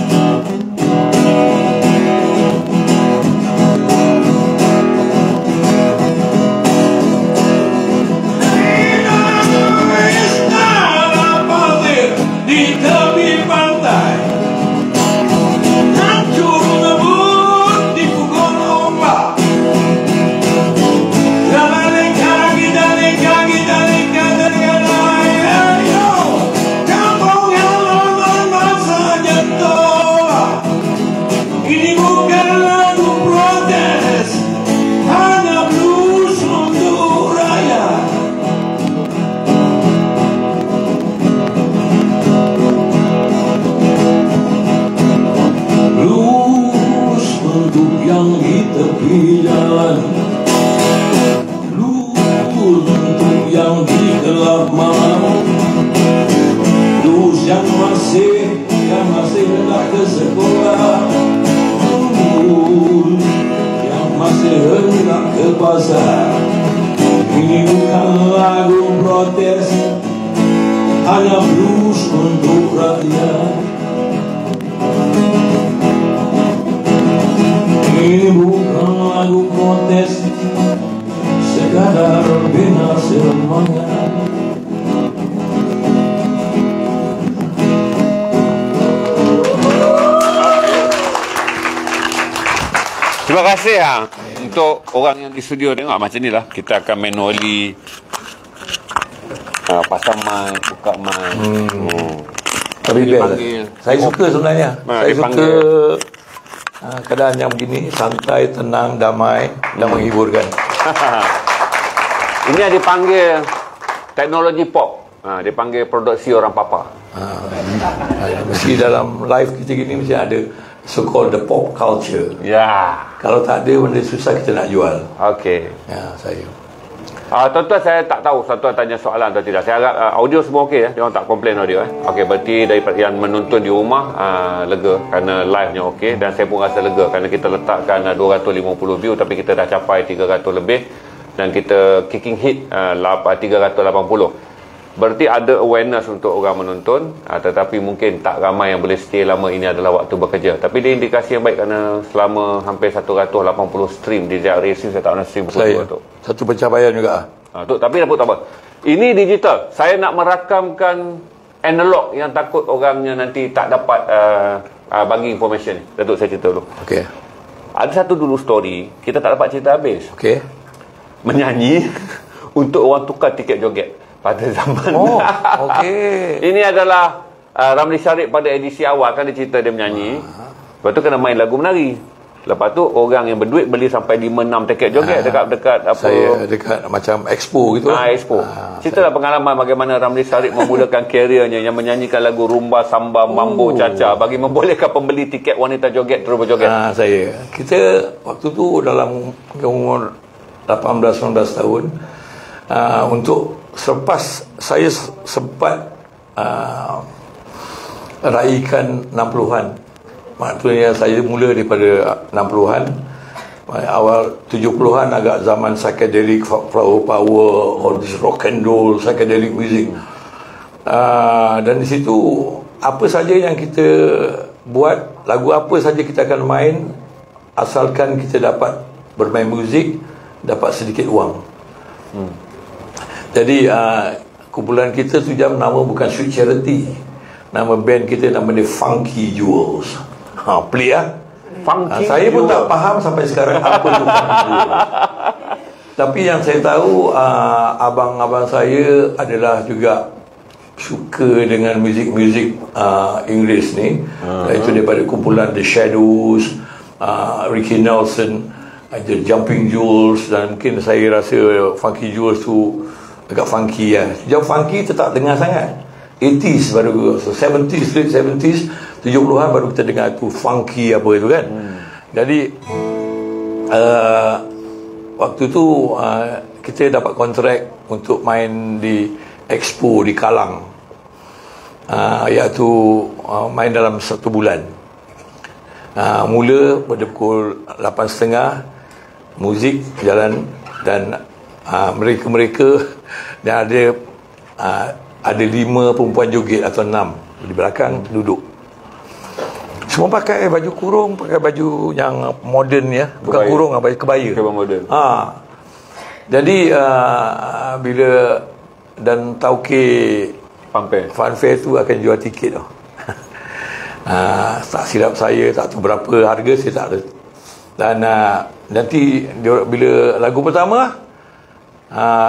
Yang masih hendak ke sekolah, yang masih hendak ke pasar. Ini bukan lagu protes, hanya blues untuk rakyat. Ini bukan lagu protes, sekadar bina semangat. Terima kasih untuk orang yang di studio tengok macam ni lah. Kita akan manually pasang mic, buka mic. Tapi best. Saya suka sebenarnya. Saya suka keadaan yang begini, santai, tenang, damai dan menghiburkan. Ini yang dipanggil teknologi pop. Dipanggil produksi orang papa. Mesti dalam live kita gini mesti ada so-called the pop culture. Ya. Kalau tak ada, benda susah kita nak jual. Okey. Ya, saya. Tuan-tuan, saya tak tahu tuan-tuan tanya soalan atau tidak. Saya harap audio semua okey ya. Dia orang tak komplain audio. Okey, berarti daripada yang menonton di rumah lega kerana live-nya okey, dan saya pun rasa lega kerana kita letakkan 250 view tapi kita dah capai 300 lebih dan kita kicking hit 380. Berarti ada awareness untuk orang menonton, tetapi mungkin tak ramai yang boleh stay lama. Ini adalah waktu bekerja. Tapi dia indikasi yang baik kerana selama hampir 180 stream di Jaya Racing, saya tak pernah stream saya, tu. Satu pencapaian juga. Tapi tak apa. Ini digital. Saya nak merakamkan analog yang takut orangnya nanti tak dapat bagi information ni. Datuk, saya cerita dulu. Okey. Ada satu dulu story, kita tak dapat cerita habis. Okey. Menyanyi untuk orang tukar tiket joget pada zaman. Okey. Ini adalah Ramli Sharif pada edisi awal kan, dia cerita dia menyanyi. Lepas tu kena main lagu menari. Lepas tu orang yang berduit beli sampai 5-6 tiket joget dekat apa, saya dekat macam expo gitu. Expo. Ceritalah pengalaman bagaimana Ramli Sharif memulakan kerjanya yang menyanyikan lagu rumba, samba, mambo, caca bagi membolehkan pembeli tiket wanita joget terus berjoget. Kita waktu tu dalam umur 18-19 tahun, untuk selepas saya sempat raikan 60-an. Maksudnya saya mula daripada 60-an, awal 70-an agak zaman psychedelic, flower power, all this rock and roll, psychedelic music. Dan di situ apa saja yang kita buat, lagu apa saja kita akan main, asalkan kita dapat bermain muzik, dapat sedikit wang. Jadi kumpulan kita tu jam nama bukan Sweet Charity, nama band kita nama dia Funky Jewels. Pelik Funky saya pun tak faham sampai sekarang apa tu Funky Jewels. Tapi yang saya tahu, abang-abang saya adalah juga suka dengan muzik-muzik Inggeris ni, iaitu daripada kumpulan The Shadows, Ricky Nelson, The Jumping Jewels, dan mungkin saya rasa Funky Jewels tu agak funky ya. Jauh funky tetap dengar sangat. 80s baru, so 70s, late 70s, 70-an baru kita dengar tu funky apa itu kan. Jadi waktu tu kita dapat kontrak untuk main di Expo di Kalang, iaitu main dalam 1 bulan. Mula pada pukul 8.30 muzik jalan, dan mereka-mereka, dan ada 5 perempuan joget atau 6 di belakang duduk. Semua pakai baju kurung, pakai baju yang moden ya, bukan kebaya. Kurung, baju kebaya. Moden. Jadi bila dan tauke fanfare tu akan jual tiket tu. Tak silap saya, tak tahu berapa harga, saya tak ada. Dan nanti bila lagu pertama,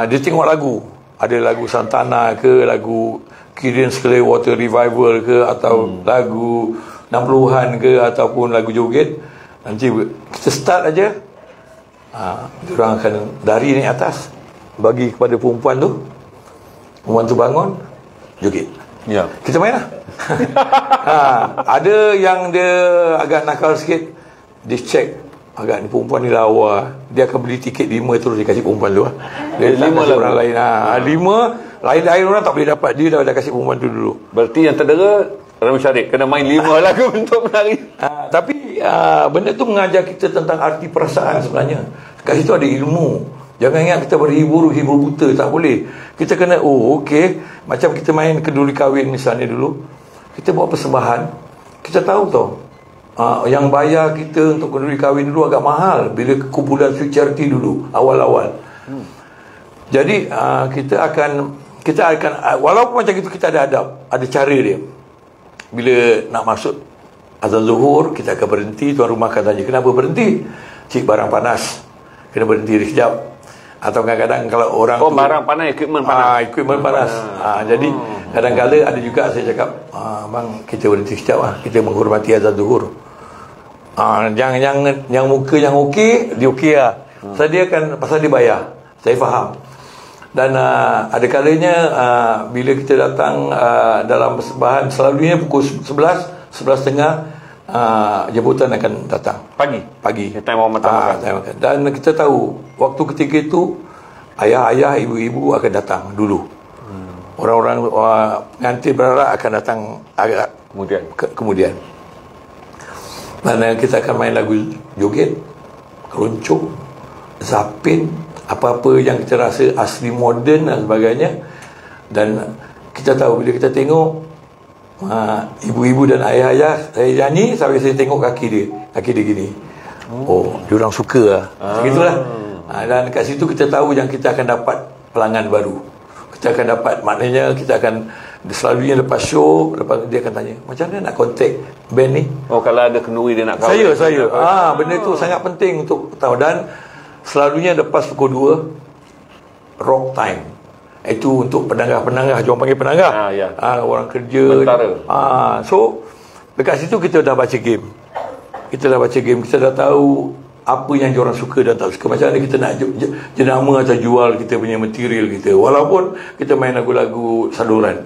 dia tengok lagu, ada lagu Santana ke, lagu Creedence Clearwater Revival ke, atau lagu 60-an ke, ataupun lagu joget. Nanti kita start aja, diorang akan dari naik atas, bagi kepada perempuan tu, perempuan tu bangun joget. Ya. Kita main lah. Ada yang dia agak nakal sikit, dia check agak ni perempuan ni lawa, dia akan beli tiket 5 terus dia kasih perempuan tu. Dia 5 lah orang lain. 5 lain orang tak boleh dapat, dia dah kasih perempuan tu dulu. Berarti yang terdera Ramli Sharif kena main 5 lagu untuk menari. Tapi benda tu mengajar kita tentang arti perasaan sebenarnya. Kat situ ada ilmu. Jangan ingat kita hibur buta, tak boleh. Kita kena okey, macam kita main keduri kahwin misalnya dulu. Kita buat persembahan, kita tahu tau, yang bayar kita untuk kenduri kahwin dulu agak mahal bila kumpulan Sweet Charity dulu awal-awal. Jadi kita akan walaupun macam itu, kita ada adab, ada cara dia. Bila nak masuk azan zuhur, kita akan berhenti, tuan rumah akan tanya kenapa berhenti. Cik, barang panas, kena berhenti sekejap. Atau kadang-kadang kalau orang barang panas, equipment panas. Equipment panas. Jadi kadang-kadang ada juga saya cakap, bang, kita berhenti sekejap lah, kita menghormati azan zuhur. Yang muka yang okey, dia okey lah. Saya akan, pasal dia bayar, saya faham. Dan ada kalanya bila kita datang dalam persembahan, selalunya pukul 11:30 jemputan akan datang pagi time orang makan. Dan kita tahu waktu ketika itu ayah-ayah, ibu-ibu akan datang dulu. Orang-orang pengantin berarak akan datang agak kemudian. Dan kita akan main lagu joget, keroncong, zapin, apa-apa yang kita rasa asli moden dan sebagainya. Dan kita tahu bila kita tengok ibu-ibu dan ayah-ayah saya nyanyi, sampai saya tengok kaki dia gini. Dia orang suka lah. Begitulah. Dan kat situ kita tahu yang kita akan dapat pelanggan baru. Kita akan dapat, maknanya kita akan selalunya lepas show, lepas dia akan tanya, macam mana nak contact band ni? Kalau ada kenduri dia nak kahwin. Saya. Benda tu sangat penting untuk tahu. Dan selalunya lepas pukul 2 rock time. Itu untuk penanggah-penanggah, jangan panggil penanggah. Orang kerja. So dekat situ kita dah baca game. Kita dah tahu apa yang diorang suka dan tak suka. Macam mana kita nak jenama atau jual kita punya material kita, walaupun kita main lagu-lagu saluran.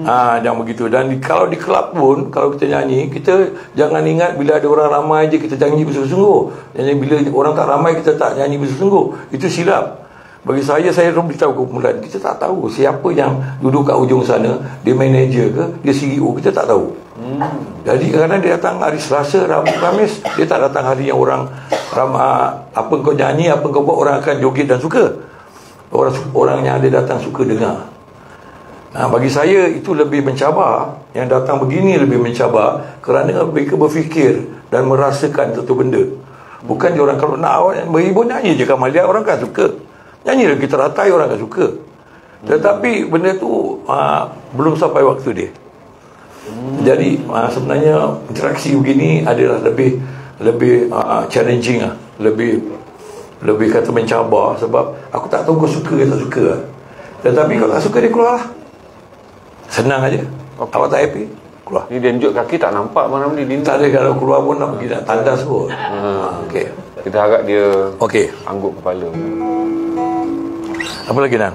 Jangan begitu. Dan kalau di kelab pun, kalau kita nyanyi, kita jangan ingat bila ada orang ramai je kita nyanyi bersungguh-sungguh. Jadi bila orang tak ramai kita tak nyanyi bersungguh. Itu silap. Bagi saya beritahu kumpulan, kita tak tahu siapa yang duduk kat ujung sana, dia manager ke, dia CEO, kita tak tahu. Jadi kadang-kadang dia datang hari Selasa, Rabu, Khamis, dia tak datang hari yang orang ramai. Apa kau nyanyi, apa kau buat, orang akan joget dan suka. Orang yang dia datang suka dengar. Bagi saya itu lebih mencabar. Yang datang begini lebih mencabar, kerana mereka berfikir dan merasakan satu benda. Bukan dia orang kalau nak berhibur, nyanyi je Kamalia, orang kan suka. Nyanyi lagi kita ratai, orang akan suka. Tetapi benda tu belum sampai waktu dia. Jadi sebenarnya interaksi begini adalah lebih challenging lah. Lebih kata mencabar. Sebab aku tak tahu kau suka ke tak suka. Tetapi kalau tak suka, dia keluar lah. Senang aja. Awak tak happy, keluar. Ni dia unjuk kaki tak nampak malam ni. Tak ada, kalau keluar pun nak pergi nak tandas pun. Okey. Kita harap dia angguk kepala. Apa lagi, Nan?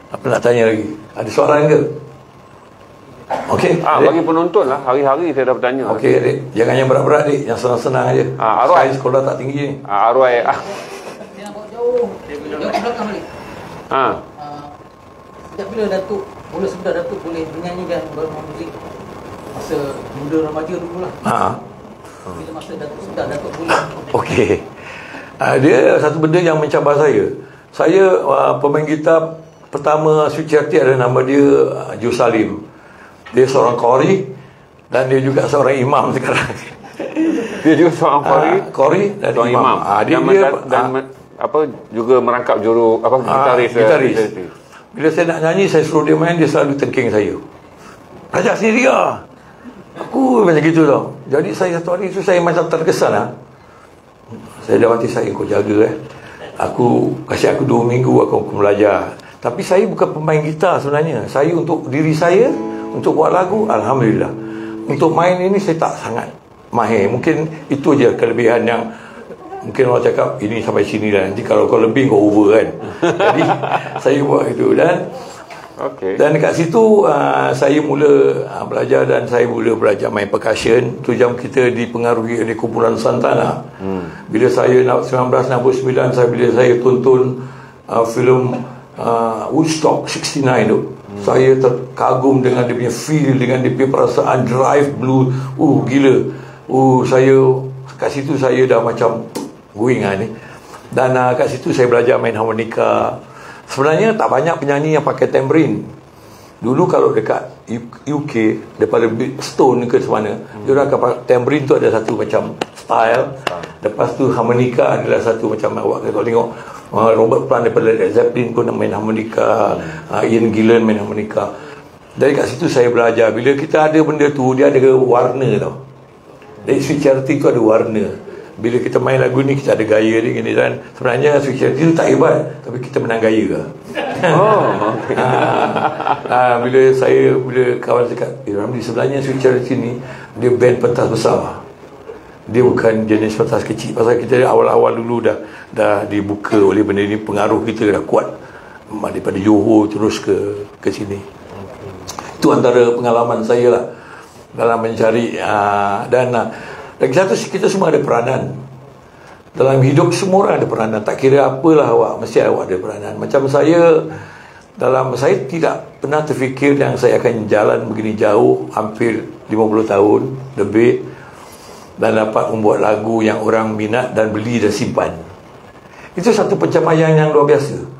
Apa nak tanya lagi? Ada soalan ke? Okey. Bagi penonton lah, hari-hari saya dah bertanya. Okey, Adik. Jangan yang berat-berat, Adik. Yang senang-senang aja. Arwah sekolah tak tinggi ni. Arwah. Dia nak bawa jauh. Dia jauh ke belakang balik. Sejak bila Datuk, mula sebenarnya Datuk boleh menyanyikan bermain muzik? Masa muda remaja dulu lah. Bila masa Datuk sedar, Datuk boleh. Okey. Dia satu benda yang mencabar saya. Saya pemain gitar pertama Suci Hati adalah nama dia Jo Salim. Dia seorang qori dan dia juga seorang imam sekarang. Dia juga seorang qori dan imam. Dia juga merangkap gitaris. Bila saya nak nyanyi, saya suruh dia main, dia selalu tengking saya. Ajak sendiri lah. Aku macam gitu tau. Jadi saya satu hari tu saya macam terkesan lah. Saya dah mati, saya kau jaga aku kasih aku 2 minggu aku belajar. Tapi saya bukan pemain gitar sebenarnya. Saya untuk diri saya, untuk buat lagu, alhamdulillah. Untuk main ini saya tak sangat mahir. Mungkin itu je kelebihan yang mungkin orang cakap ini sampai sini lah. Nanti kalau kau lebih kau over kan. Jadi saya buat itu. Dan dekat situ saya mula belajar, dan saya mula belajar main percussion. Tu jam kita dipengaruhi oleh kumpulan Santana. Bila saya 1969, bila saya tonton filem Woodstock 69 tu, saya terkagum dengan dia punya feel, dengan dia punya perasaan drive blues. Gila. Saya kat situ saya dah macam going ni. Dan kat situ saya belajar main harmonika. Sebenarnya tak banyak penyanyi yang pakai tambourine. Dulu kalau dekat UK, daripada Stone ke mana, dia orang akan pakai tambourine tu, ada satu macam style. Lepas tu harmonika adalah satu macam, awak kalau tengok Robert Plant daripada Led Zeppelin pun main harmonika, Ian Gillan main harmonika. Dari kat situ saya belajar. Bila kita ada benda tu, dia ada warna tau. Dari Sweet Charity tu ada warna. bila kita main lagu ni kita ada gaya ni gini, dan sebenarnya Switcherity tu tak hebat, tapi kita menang gaya ke. Bila kawan cakap, Ramli, sebenarnya Switcherity ni dia band pentas besar, dia bukan jenis pentas kecil. Pasal kita awal-awal dulu dah dibuka oleh benda ni, pengaruh kita dah kuat daripada Johor terus ke sini. Itu antara pengalaman saya lah dalam mencari dan lagi satu, kita semua ada peranan dalam hidup. Semua orang ada peranan, tak kira apalah awak, mesti awak ada peranan. Macam saya tidak pernah terfikir yang saya akan jalan begini jauh, hampir 50 tahun lebih, dan dapat membuat lagu yang orang minat dan beli dan simpan. Itu satu pencapaian yang luar biasa.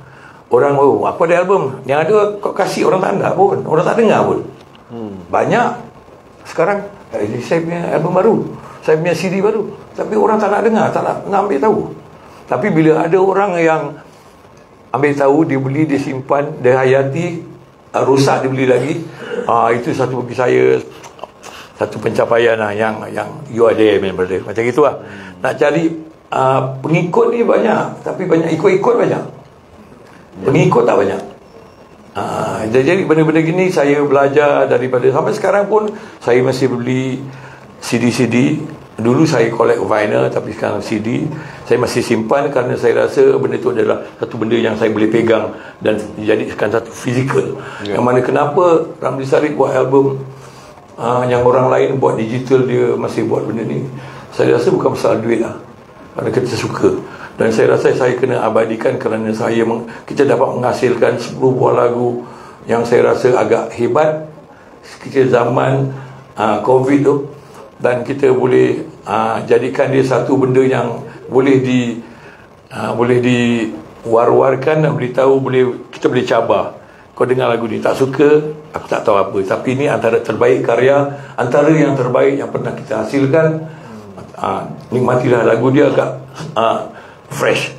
Orang, aku ada album, yang ada kau kasih orang tak ada pun, orang tak dengar pun. Banyak sekarang saya punya album baru, saya punya CD baru, tapi orang tak nak dengar, tak nak ambil tahu. Tapi bila ada orang yang ambil tahu, dia beli, dia simpan, dia hayati, rosak dia beli lagi, itu satu bagi saya satu pencapaian yang you are there, brother. Macam itulah. Nak cari pengikut ni banyak, tapi banyak ikut-ikut banyak, pengikut tak banyak. Jadi benda-benda gini saya belajar daripada, sampai sekarang pun saya masih beli CD-CD. Dulu saya collect vinyl, tapi sekarang CD saya masih simpan, kerana saya rasa benda itu adalah satu benda yang saya boleh pegang dan dijadikan satu fizikal. Yang mana kenapa Ramli Sarip buat album yang orang lain buat digital, dia masih buat benda ni, saya rasa bukan masalah duit lah, kerana kita suka. Dan saya rasa saya kena abadikan, kerana kita dapat menghasilkan 10 buah lagu yang saya rasa agak hebat ketika zaman COVID tu, dan kita boleh jadikan dia satu benda yang boleh diwar-warkan dan beritahu, kita boleh cabar. Kau dengar lagu ni, tak suka, aku tak tahu apa, tapi ini antara terbaik karya, antara yang terbaik yang pernah kita hasilkan. Nikmatilah lagu dia, agak fresh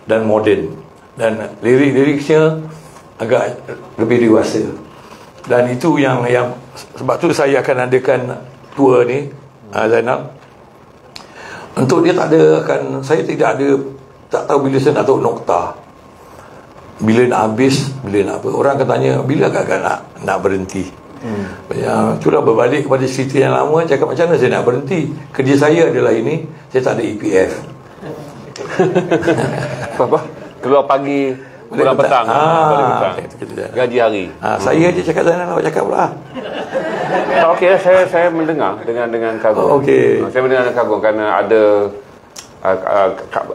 dan modern, dan lirik-liriknya agak lebih dewasa. Dan itu yang sebab tu saya akan adakan tour ni, Zainal. Untuk dia tak ada, saya tak tahu bila saya nak tahu nokta, bila nak habis, bila nak apa. Orang akan tanya, bila agak nak berhenti. Itulah berbalik kepada cerita yang lama, cakap macam mana saya nak berhenti. Kerja saya adalah ini, saya tak ada EPF. Apa? Keluar pagi, pulang petang. Gaji hari. Saya je cakap, Zainal awak cakap pula. Okey, saya mendengar dengan kagum. Saya mendengar dengan kagum kerana ada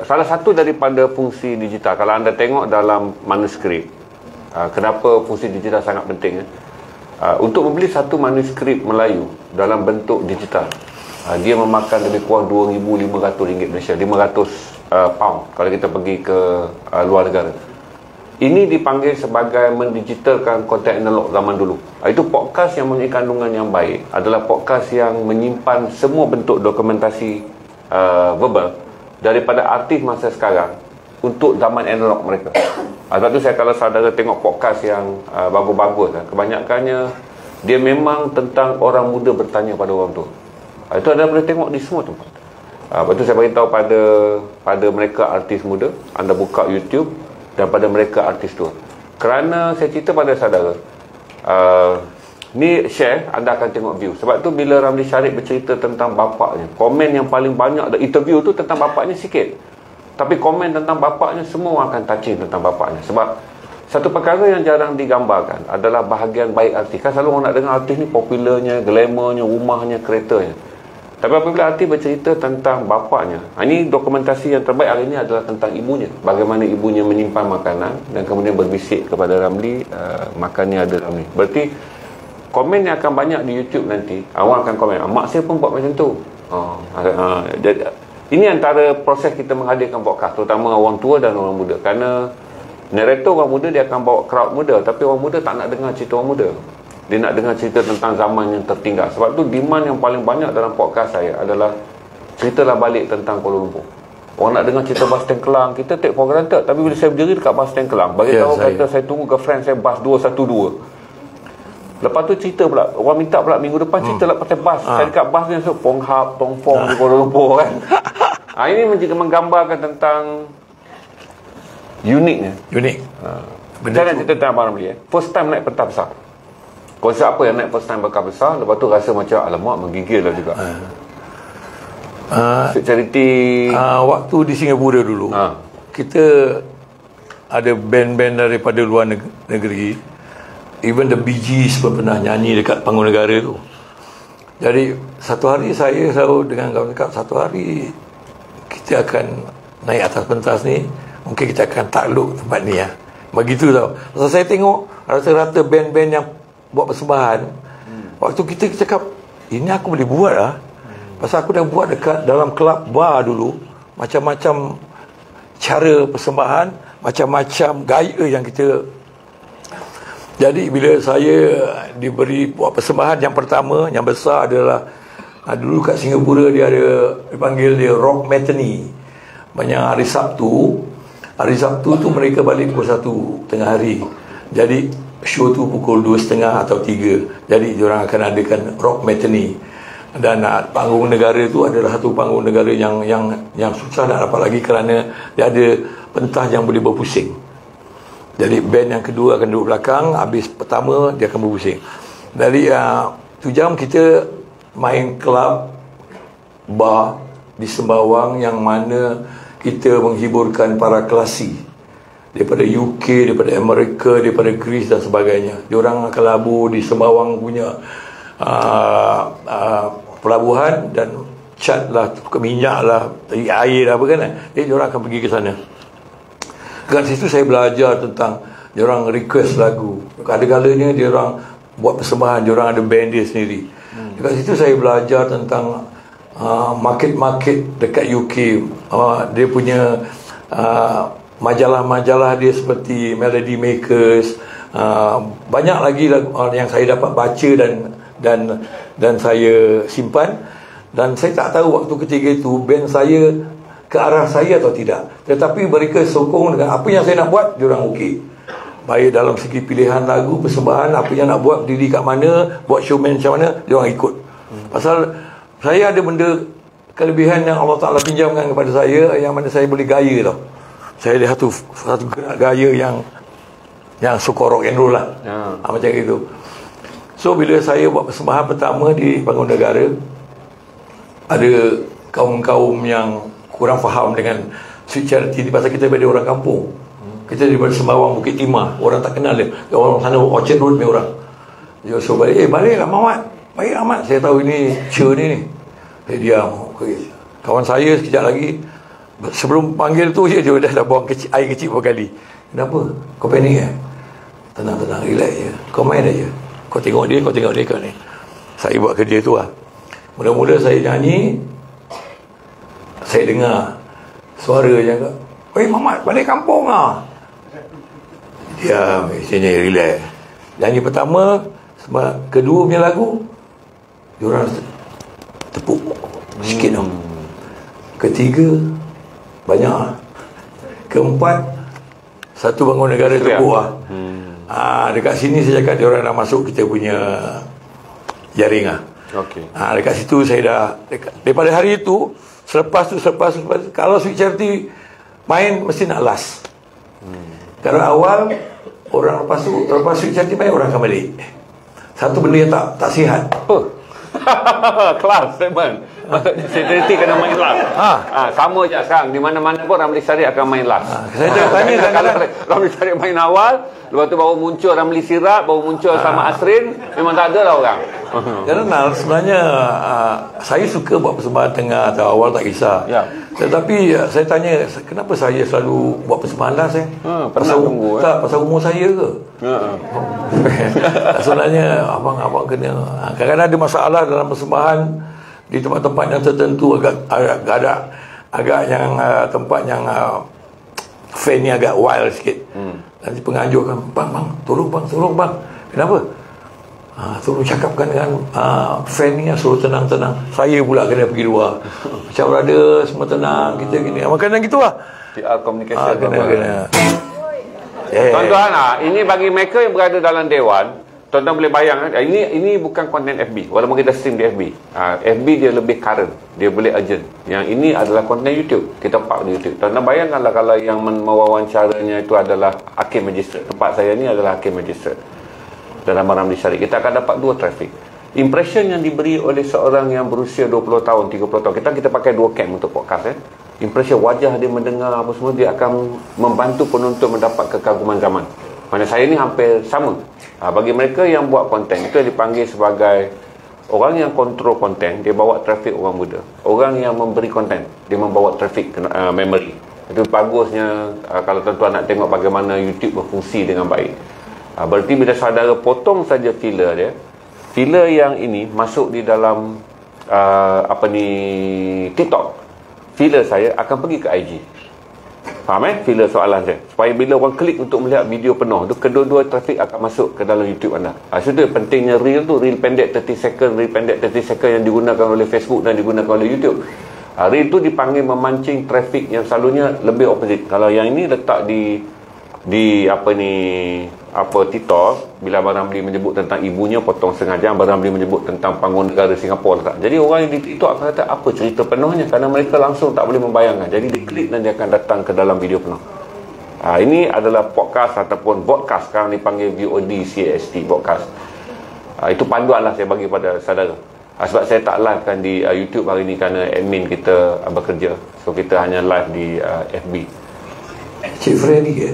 salah satu daripada fungsi digital. Kalau anda tengok dalam manuskrip, kenapa fungsi digital sangat penting, untuk membeli satu manuskrip Melayu dalam bentuk digital, dia memakan lebih kurang RM2,500 Malaysia, 500 pound kalau kita pergi ke luar negara. Ini dipanggil sebagai mendigitalkan konten analog zaman dulu. Itu podcast yang mempunyai kandungan yang baik, adalah podcast yang menyimpan semua bentuk dokumentasi verbal daripada artis masa sekarang untuk zaman analog mereka. Sebab tu saya, kalau saudara tengok podcast yang bagus-bagus, kebanyakannya dia memang tentang orang muda bertanya pada orang tua. Itu anda boleh tengok di semua tempat. Lepas tu saya beritahu pada mereka artis muda, anda buka YouTube, dan pada mereka artis tua. Kerana saya cerita pada saudara, ni share, anda akan tengok view. Sebab tu bila Ramli Sarip bercerita tentang bapaknya, komen yang paling banyak, interview tu tentang bapaknya sikit, tapi komen tentang bapaknya semua akan touching tentang bapaknya. Sebab satu perkara yang jarang digambarkan adalah bahagian baik artis. Kan selalu orang nak dengar artis ni popularnya, glamournya, rumahnya, keretanya. Tapi apabila artis bercerita tentang bapaknya, ini dokumentasi yang terbaik hari ini adalah tentang ibunya. Bagaimana ibunya menyimpan makanan dan kemudian berbisik kepada Ramli, makannya ada Ramli. Berarti komen yang akan banyak di YouTube nanti, awak akan komen, mak saya pun buat macam tu. Ini antara proses kita menghadirkan podcast, terutama orang tua dan orang muda. Kerana narrator orang muda, dia akan bawa crowd muda, tapi orang muda tak nak dengar cerita orang muda. Dia nak dengar cerita tentang zaman yang tertinggal. Sebab tu demand yang paling banyak dalam podcast saya adalah ceritalah balik tentang Kuala Lumpur. Orang nak dengar cerita bas stand Kelang, kita take for granted. Tapi bila saya berdiri dekat bas stand Kelang, bagi tahu kata saya tunggu girlfriend saya bas 212. Lepas tu cerita pula, orang minta pula minggu depan cerita lah pasal bas. Saya dekat bas ni masuk Ponghap, Tongfong di Kuala Lumpur kan. Ini menggambarkan tentang uniknya. Unik. Saya nak cerita tentang Abang Ramli. First time naik pentas besar. Konsep apa yang naik first time pentas besar, lepas tu rasa macam alamak menggigil lah juga. Charity waktu di Singapura dulu, kita ada band-band daripada luar negeri. Even the Bee Gees pun pernah nyanyi dekat panggung negara tu. Jadi satu hari saya selalu dengan kawan cakap, satu hari kita akan naik atas pentas ni, mungkin kita akan takluk tempat ni ya. Begitu tau. Pasal saya tengok rata-rata band-band yang buat persembahan, waktu kita cakap, ini aku boleh buat lah. Pasal aku dah buat dekat dalam kelab bar dulu, macam-macam cara persembahan, macam-macam gaya yang kita. Jadi bila saya diberi buat persembahan yang pertama, yang besar adalah dulu kat Singapura dia ada, dipanggil dia rock matinee. Banyak hari Sabtu tu mereka balik pukul 1 tengah hari. Jadi show tu pukul 2.30 atau 3. Jadi diorang akan adakan rock matinee. Dan panggung negara tu adalah satu panggung negara yang susah nak dapat lagi kerana dia ada pentas yang boleh berpusing. Jadi band yang kedua akan duduk belakang, habis pertama dia akan berpusing. Dari 7 jam kita main kelab bar di Sembawang, yang mana kita menghiburkan para kelasi daripada UK, daripada Amerika, daripada Greece dan sebagainya. Diorang akan labuh di Sembawang punya pelabuhan dan cat lah, tukar minyak lah, air lah, apa kan. Jadi diorang akan pergi ke sana. Kat situ saya belajar tentang diorang request lagu. Kadang-kadangnya diorang buat persembahan, diorang ada band dia sendiri. Dekat situ saya belajar tentang market-market dekat UK. Dia punya majalah-majalah dia seperti Melody Makers. Banyak lagi yang saya dapat baca dan saya simpan. Dan saya tak tahu waktu ketiga itu band saya ke arah saya atau tidak. Tetapi mereka sokong dengan apa yang saya nak buat, diorang okey. Baik dalam segi pilihan lagu, persembahan, apa yang nak buat, diri kat mana, buat showman macam mana, diorang ikut. Pasal saya ada benda kelebihan yang Allah Ta'ala pinjamkan kepada saya, yang mana saya boleh gaya tau. Saya ada satu gerak gaya yang suka rock and roll lah. Macam itu. So bila saya buat persembahan pertama di panggung negara, ada kaum-kaum yang kurang faham dengan Sweet Charity ni, pasal kita daripada orang kampung. Kita daripada Sembawang, Bukit Timah, orang tak kenal dia. Orang sana Orchard Road ni orang. Dia so balik, baliklah Mamat. Baik Ahmad, saya tahu ini Cher ni. Saya diam. Kawan saya sekejap lagi, sebelum panggil tu dia dah buang air kecil beberapa kali. Kenapa? Kau panik kan? Tenang, relax je. Kau main aja. Kau tengok dia kat ni. Saya buat kerja tu lah. Mula-mula saya nyanyi, saya dengar suara yang kata, "Oi Mamat, balik kampung lah." Diam, saya nyanyi relax. Nyanyi pertama, kedua punya lagu, diorang tepuk sikit tau. Ketiga, banyak. Keempat, satu bangun negara tepuk lah. Dekat sini saya cakap diorang dah masuk kita punya jaring lah. Dekat situ saya dah, daripada hari itu, selepas tu kalau Sweet Charity main mesti nak last. Kalau awal orang lepas Sweet Charity main, orang akan balik. Satu benda yang tak sihat. Kelas statement. Maksudnya Charity kena main last. Sama je sekarang, di mana-mana pun Ramli Sarip akan main last. Saya tanya kadang-kadang Ramli Sarip main awal, lepas tu baru muncul Ramli Sirap, baru muncul sama Asrin, memang tak ada lah orang. Karena sebenarnya saya suka buat persembahan tengah atau awal, tak kisah. Tetapi saya tanya, kenapa saya selalu buat persembahan last pasal umur saya ke? Sebenarnya abang kena kadang-kadang ada masalah dalam persembahan di tempat-tempat yang tertentu, agak yang tempat yang fan ni agak wild sikit. Nanti penganjur kan, bang tolong bang, kenapa? Tolong cakapkan dengan fan ni, suruh tenang-tenang. Saya pula kena pergi luar. Macam berada, semua tenang, kita gini. Makanya gitulah. PR communication kena. Tuan-tuan, ini bagi mereka yang berada dalam dewan, tuan-tuan boleh bayang ini bukan konten FB walaupun kita stream di FB. FB dia lebih current, dia boleh urgent. Yang ini adalah konten YouTube, kita park di YouTube. Tuan-tuan bayangkanlah kalau yang mewawancaranya itu adalah Hakim Magistrate. Tempat saya ni adalah Hakim Magistrate dalam Ramli Syariq. Kita akan dapat 2 traffic. Impression yang diberi oleh seorang yang berusia 20 tahun, 30 tahun, kita pakai 2 cam untuk podcast impression wajah dia, mendengar apa semua, dia akan membantu penonton mendapat kekaguman zaman. Mana saya ni hampir sama. Bagi mereka yang buat konten, itu yang dipanggil sebagai orang yang kontrol konten, dia bawa trafik orang muda. Orang yang memberi konten, dia membawa trafik memory. Itu bagusnya kalau tuan-tuan nak tengok bagaimana YouTube berfungsi dengan baik. Berarti bila saudara potong saja filler dia, filler yang ini masuk di dalam TikTok, filler saya akan pergi ke IG. Faham filler soalan saya, supaya bila orang klik untuk melihat video penuh tu, kedua-dua trafik akan masuk ke dalam YouTube anda. Itu pentingnya reel tu, reel pendek 30 second, reel pendek 30 second yang digunakan oleh Facebook dan digunakan oleh YouTube. Reel tu dipanggil memancing trafik yang selalunya lebih opposite. Kalau yang ini letak di TikTok, bila Abang Ramli menyebut tentang ibunya, potong setengah jam. Abang Ramli menyebut tentang panggung negara Singapura letak. Jadi orang yang di TikTok akan kata apa cerita penuhnya, kerana mereka langsung tak boleh membayangkan. Jadi dia klik dan dia akan datang ke dalam video penuh. Ini adalah podcast ataupun broadcast, sekarang dipanggil VOD CAST broadcast. Itu panduan lah saya bagi pada saudara. Sebab saya tak live kan di YouTube hari ni kerana admin kita bekerja. So kita hanya live di FB. Cik Freddy ke?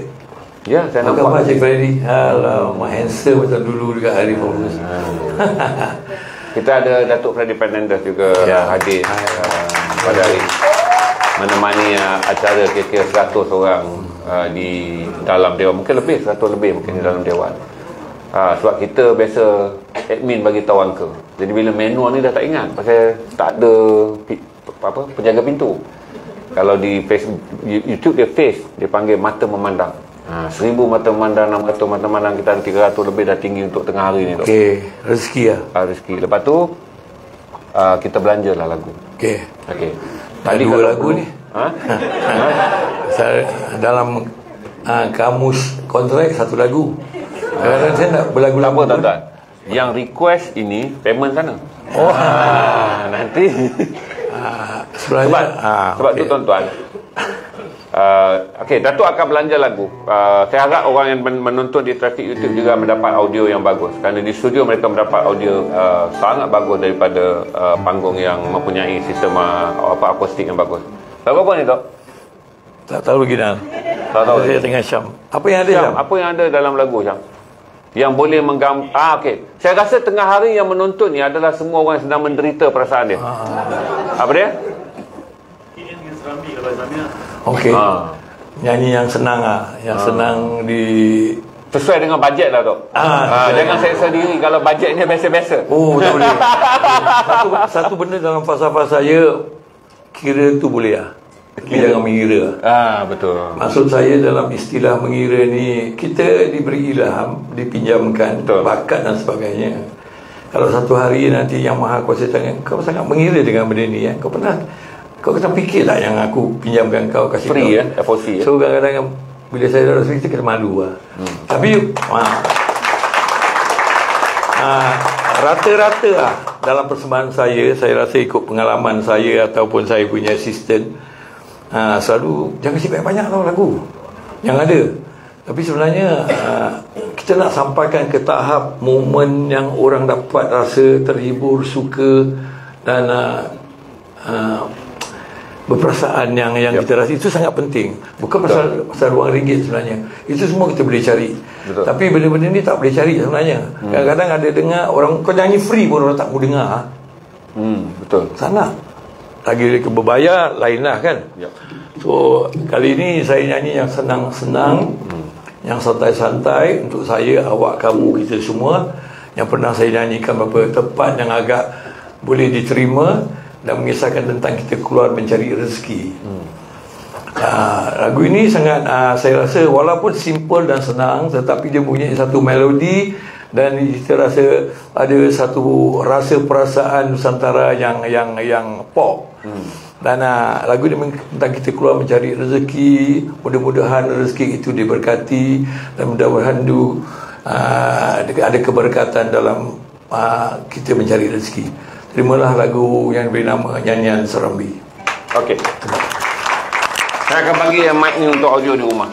Ya, saya nampak. Apa khabar Cik Freddy? Alamak, handsome macam dulu dekat Hari Fokus. Kita ada Datuk Freddy Fernandez juga hadir pada hari menemani acara kira-kira 100 orang di dalam Dewan. Mungkin lebih, 100 lebih mungkin di dalam Dewan. Sebab kita biasa admin bagi tahu angka. Jadi bila manual ni dah tak ingat, pasal tak ada penjaga pintu. Kalau di Facebook, YouTube dia face, dia panggil mata memandang. 1000 mata memandang, 600 mata memandang, kita 300 lebih dah tinggi untuk tengah hari ni. Okey, rezeki lah. Rezeki. Lepas tu kita belanjalah lagu. Okey. Tadi dua lagu ni. Dalam kamus kontrak 1 lagu. Kadang-kadang saya nak berlagu-lagu. Apa tuan-tuan? Yang request ini payment sana. Nanti sebab tu tuan-tuan, Datuk akan belanja lagu. Saya harap orang yang menonton di trafik YouTube juga mendapat audio yang bagus, kerana di studio mereka mendapat audio sangat bagus daripada panggung yang mempunyai sistem akustik yang bagus. Berapa ni Tok? Tak tahu lagi dah. Tak tahu. Saya tengah Syam. Apa yang ada Syam? Apa yang ada dalam lagu Syam? Yang boleh saya rasa tengah hari yang menonton ni adalah semua orang yang sedang menderita perasaan dia. Apa dia? Ini dengan Serambi kalau Zamia. Okey. Nyanyi yang senang senang di sesuai dengan bajet lah Tok. Jangan seksa diri kalau bajetnya biasa-biasa. Tak boleh. Satu benda dalam falsafah saya, kira tu boleh lah. Tapi jangan mengira. Betul. Maksud saya dalam istilah mengira ni, kita diberi ilham, dipinjamkan bakat dan sebagainya. Kalau satu hari nanti Yang Maha Kuasa tangan, kau sangat mengira dengan benda ni, kau pernah fikir tak yang aku pinjamkan kau, kasih free kau? FOC. So kadang-kadang bila saya dah rasa kita malu lah. Tapi rata-rata lah dalam persembahan saya rasa ikut pengalaman saya ataupun saya punya assistant, selalu jangan kasi banyak-banyak tau lagu yang ada. Tapi sebenarnya kita nak sampaikan ke tahap momen yang orang dapat rasa terhibur, suka dan berperasaan yang kita rasa. Itu sangat penting. Bukan pasal wang ringgit sebenarnya. Itu semua kita boleh cari. Betul. Tapi benda-benda ni tak boleh cari sebenarnya. Kadang-kadang ada dengar orang, kau nyanyi free pun orang tak mau dengar. Betul. Sana lagi ke berbayar lain lah kan. So kali ni saya nyanyi yang senang-senang, yang santai-santai untuk saya, awak, kamu, kita semua yang pernah saya nyanyikan beberapa tempat yang agak boleh diterima dan mengisahkan tentang kita keluar mencari rezeki. Lagu ini sangat saya rasa walaupun simple dan senang, tetapi dia punya satu melodi dan kita rasa ada satu rasa perasaan Nusantara yang pop. Dan lagu ini tentang kita keluar mencari rezeki. Mudah-mudahan rezeki itu diberkati dan mudah-mudahan ada keberkatan dalam kita mencari rezeki. Terimalah lagu yang diberi nama Nyanyian Serambi. Okey. Saya akan bagi mic ni untuk audio di rumah.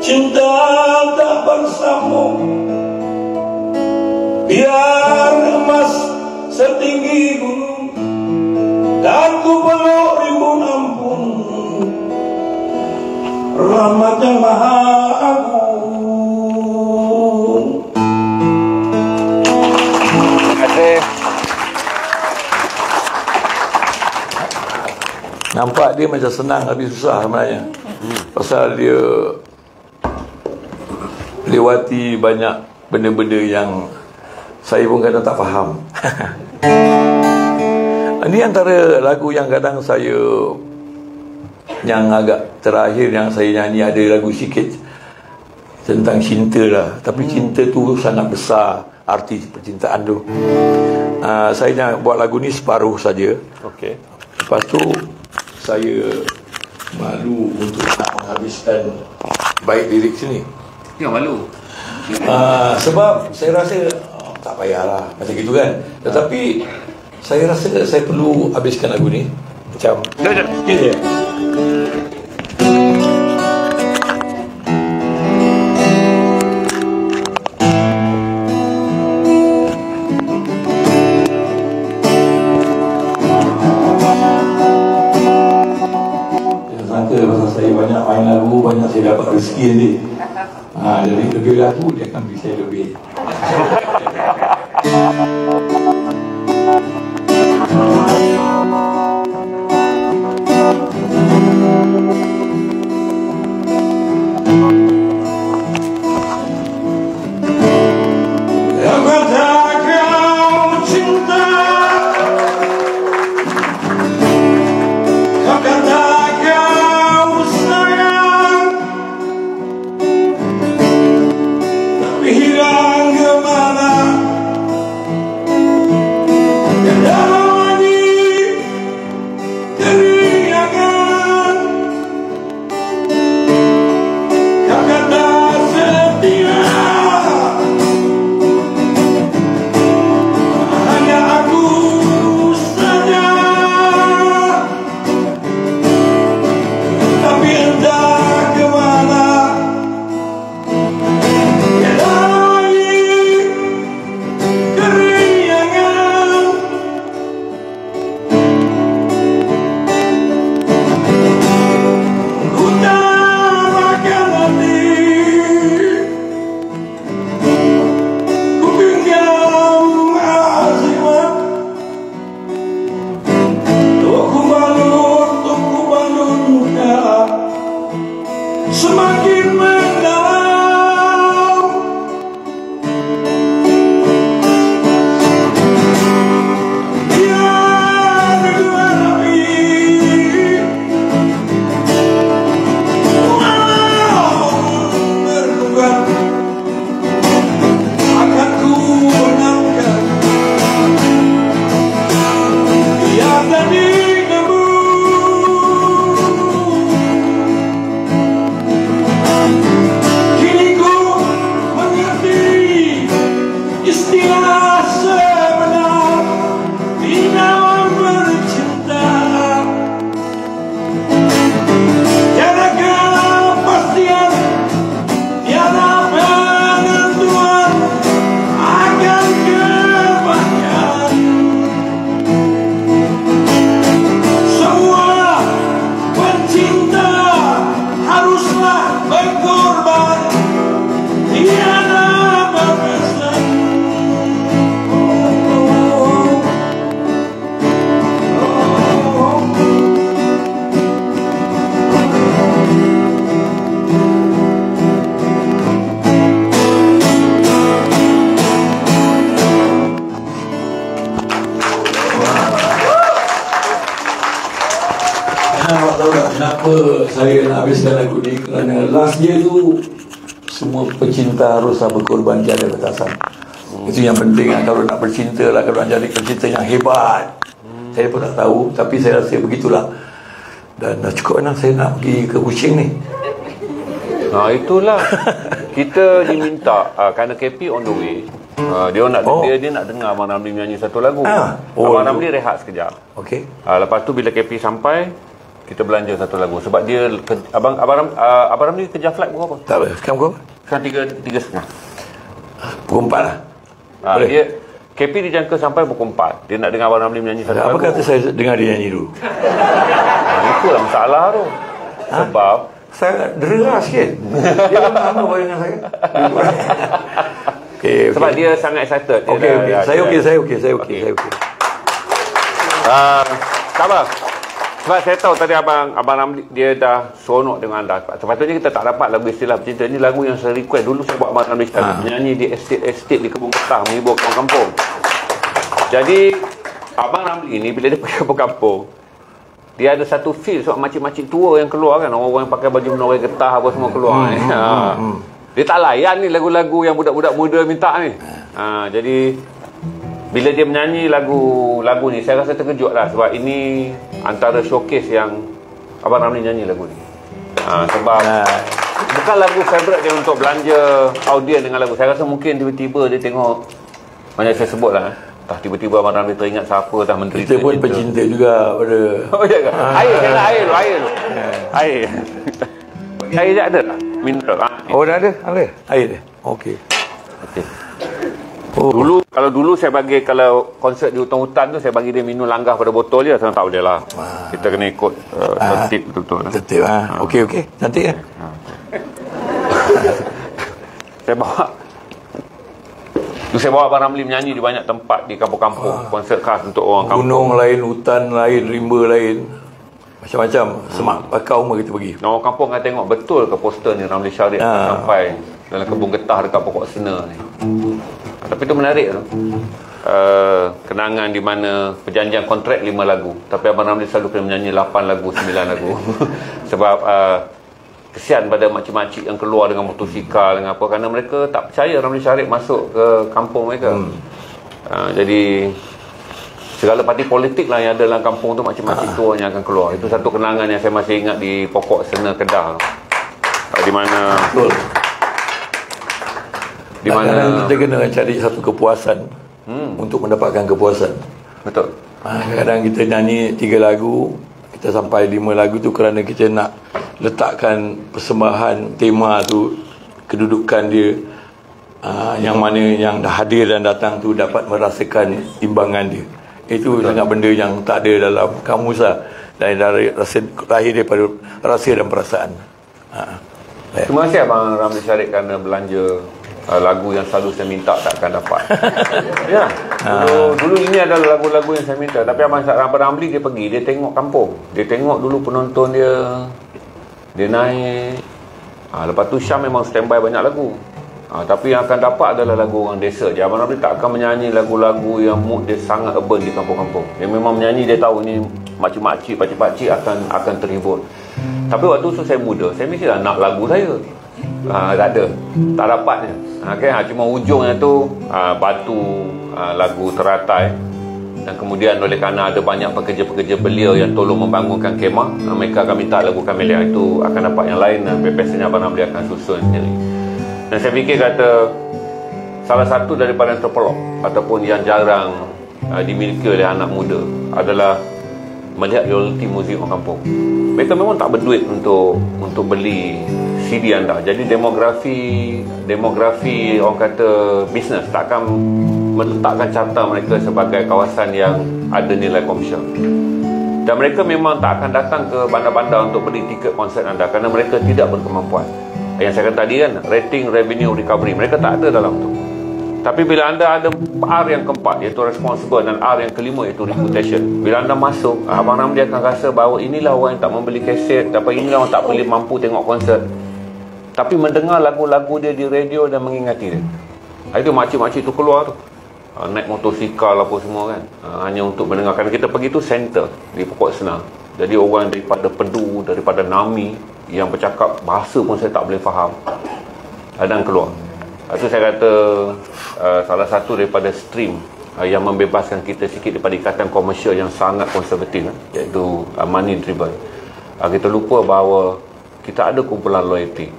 cinta tak bersambung, biar emas setinggi gunung dan ku peluk rimbun ampun rahmat yang maha agung. Terima kasih. Nampak dia macam senang tapi susah sebenarnya. Pasal dia lewati banyak benda-benda yang saya pun kadang tak faham. Ini antara lagu yang kadang saya, yang agak terakhir yang saya nyanyi, ada lagu sikit tentang cinta lah. Tapi cinta tu sangat besar, arti percintaan tu. Saya nak buat lagu ni separuh saja. Okey. Lepas tu saya malu untuk nak menghabiskan baik lirik sini. Ya, malu. Sebab saya rasa tak payahlah macam gitu kan. Tetapi saya rasa saya perlu habiskan lagu ni macam sikit je. Pasal saya banyak main lagu, banyak saya dapat rezeki nanti. Jadi lebih lagu dia akan beri saya lebih. Kenapa saya nak habiskan lagu ni? Kerana last year tu semua pecinta haruslah berkorban tiada batasan. Itu yang penting lah. Kalau nak bercinta lah, kalau nak jadi pecinta yang hebat, saya pun tak tahu, tapi saya rasa begitulah. Dan dah cukup lah saya nak pergi ke Kuching ni. Itulah kita diminta kerana KP on the way. Dia nak dia nak dengar Abang Ramli menyanyi satu lagu. Abang Ramli rehat sekejap. Okey. Lepas tu bila KP sampai, kita belanja satu lagu sebab dia Abang Ramli kerja flight pukul apa? Tak apa. Sekarang pukul apa? Sekarang 3.30. Pukul 4 lah. Dia KP dijangka sampai pukul 4. Dia nak dengar Abang Ramli menyanyi satu lagu. Apa kata saya dengar dia nyanyi dulu? Itulah masalah tu. Sebab saya dera sikit. Dia sama dengan saya. Okay. Sebab dia sangat excited. Saya okey. Sabar. Sebab saya tahu tadi Abang Ramli dia dah seronok dengan anda. Sepatutnya kita tak dapat lagu istilah bercinta. Ini lagu yang saya request dulu. Saya buat Abang Ramli menyanyi di estate di kebun getah menghibur kampung-kampung. Jadi Abang Ramli ini bila dia pergi kampung, dia ada satu feel sebab makcik-makcik tua yang keluar kan, orang-orang yang pakai baju menoreh getah apa semua keluar. Dia tak layan ni lagu-lagu yang budak-budak muda minta ni. Jadi bila dia menyanyi lagu ni, saya rasa terkejut lah sebab ini antara showcase yang Abang Ramli nyanyi lagu ni. Sebab bukan lagu favourite dia untuk belanja audiens dengan lagu. Saya rasa mungkin tiba-tiba dia tengok, macam saya sebut lah, tiba-tiba Abang Ramli teringat siapa dah menderita. Kita pun pecinta juga pada ya ke? Air je ada tak? Mineral. Dah ada? Air dia? Okey. Dulu saya bagi, kalau konsert di hutan-hutan tu saya bagi dia minum langgah pada botol je. Sekarang tak boleh lah. Kita kena ikut tertib betul-betul. Tertib Okey. Cantik kan? Saya bawa Abang Ramli menyanyi di banyak tempat di kampung-kampung. Konsert khas untuk orang kampung. Gunung lain, hutan lain, rimba lain, macam-macam. Semak bakau semua kita pergi. Orang kampung akan tengok betul ke poster ni Ramli Syarif sampai dalam kebun getah dekat pokok sena ni. Tapi itu menarik tu. Kenangan di mana perjanjian kontrak 5 lagu, tapi Abang Ramli selalu kena menyanyi 8 lagu, 9 lagu. Sebab kesian pada makcik-makcik yang keluar dengan motosikal dengan apa, kerana mereka tak percaya Ramli Syarif masuk ke kampung mereka. Jadi segala parti politik lah yang ada dalam kampung tu, makcik-makcik tua yang akan keluar. Itu satu kenangan yang saya masih ingat di pokok sena Kedah, di mana kita kena cari satu kepuasan untuk mendapatkan kepuasan. Betul. Kadang-kadang kita nyanyi 3 lagu, kita sampai 5 lagu tu kerana kita nak letakkan persembahan tema tu, kedudukan dia, yang mana yang dah hadir dan datang tu dapat merasakan timbangan dia. Itu sangat benda yang tak ada dalam kamus lah, dan lahir daripada rasa dan perasaan. Terima kasih Abang Ramli Syarif kerana belanja lagu yang selalu saya minta takkan dapat. Ya. Dulu ini adalah lagu-lagu yang saya minta, tapi Abang Ramli dia pergi, dia tengok kampung. Dia tengok dulu penonton dia naik. Lepas tu Syam memang standby banyak lagu. Tapi yang akan dapat adalah lagu orang desa je. Abang Ramli tak akan menyanyi lagu-lagu yang mood dia sangat urban di kampung-kampung. Dia memang menyanyi, dia tahu ni makcik-makcik, pakcik-pakcik akan terhibur. Tapi waktu tu saya muda, saya mestilah nak lagu saya. Tak ada, tak dapatnya. Cuma ujungnya tu batu, lagu teratai. Dan kemudian oleh kerana ada banyak pekerja-pekerja belia yang tolong membangunkan kemah, mereka akan minta lagu Kamelia. Itu akan dapat yang lain, dan biasanya Abang Ramli akan susun sendiri. Dan saya fikir kata salah satu daripada antropolog ataupun yang jarang dimiliki oleh anak muda adalah melihat realiti muzik orang kampung. Mereka memang tak berduit untuk beli CD anda. Jadi demografi orang kata bisnes takkan meletakkan carta mereka sebagai kawasan yang ada nilai komersial. Dan mereka memang tak akan datang ke bandar-bandar untuk beli tiket konsert anda kerana mereka tidak berkemampuan. Yang saya kata tadi kan, rating, revenue, recovery, mereka tak ada dalam tu. Tapi bila anda ada R yang keempat, iaitu responsible, dan R yang kelima, iaitu reputation, bila anda masuk, Abang Ramli akan rasa bahawa inilah orang yang tak membeli kaset, inilah orang tak boleh mampu tengok konsert, tapi mendengar lagu-lagu dia di radio dan mengingati dia. Itu makcik-makcik tu keluar tu, naik motosikal apa semua kan, hanya untuk mendengarkan. Kita pergi tu center di Pokok Senang. Jadi orang daripada Pedu, daripada Nami, yang bercakap bahasa pun saya tak boleh faham, kadang keluar. Itu saya kata salah satu daripada stream yang membebaskan kita sikit daripada ikatan komersial yang sangat konservatif, iaitu money driven. Kita lupa bahawa kita ada kumpulan loyalty.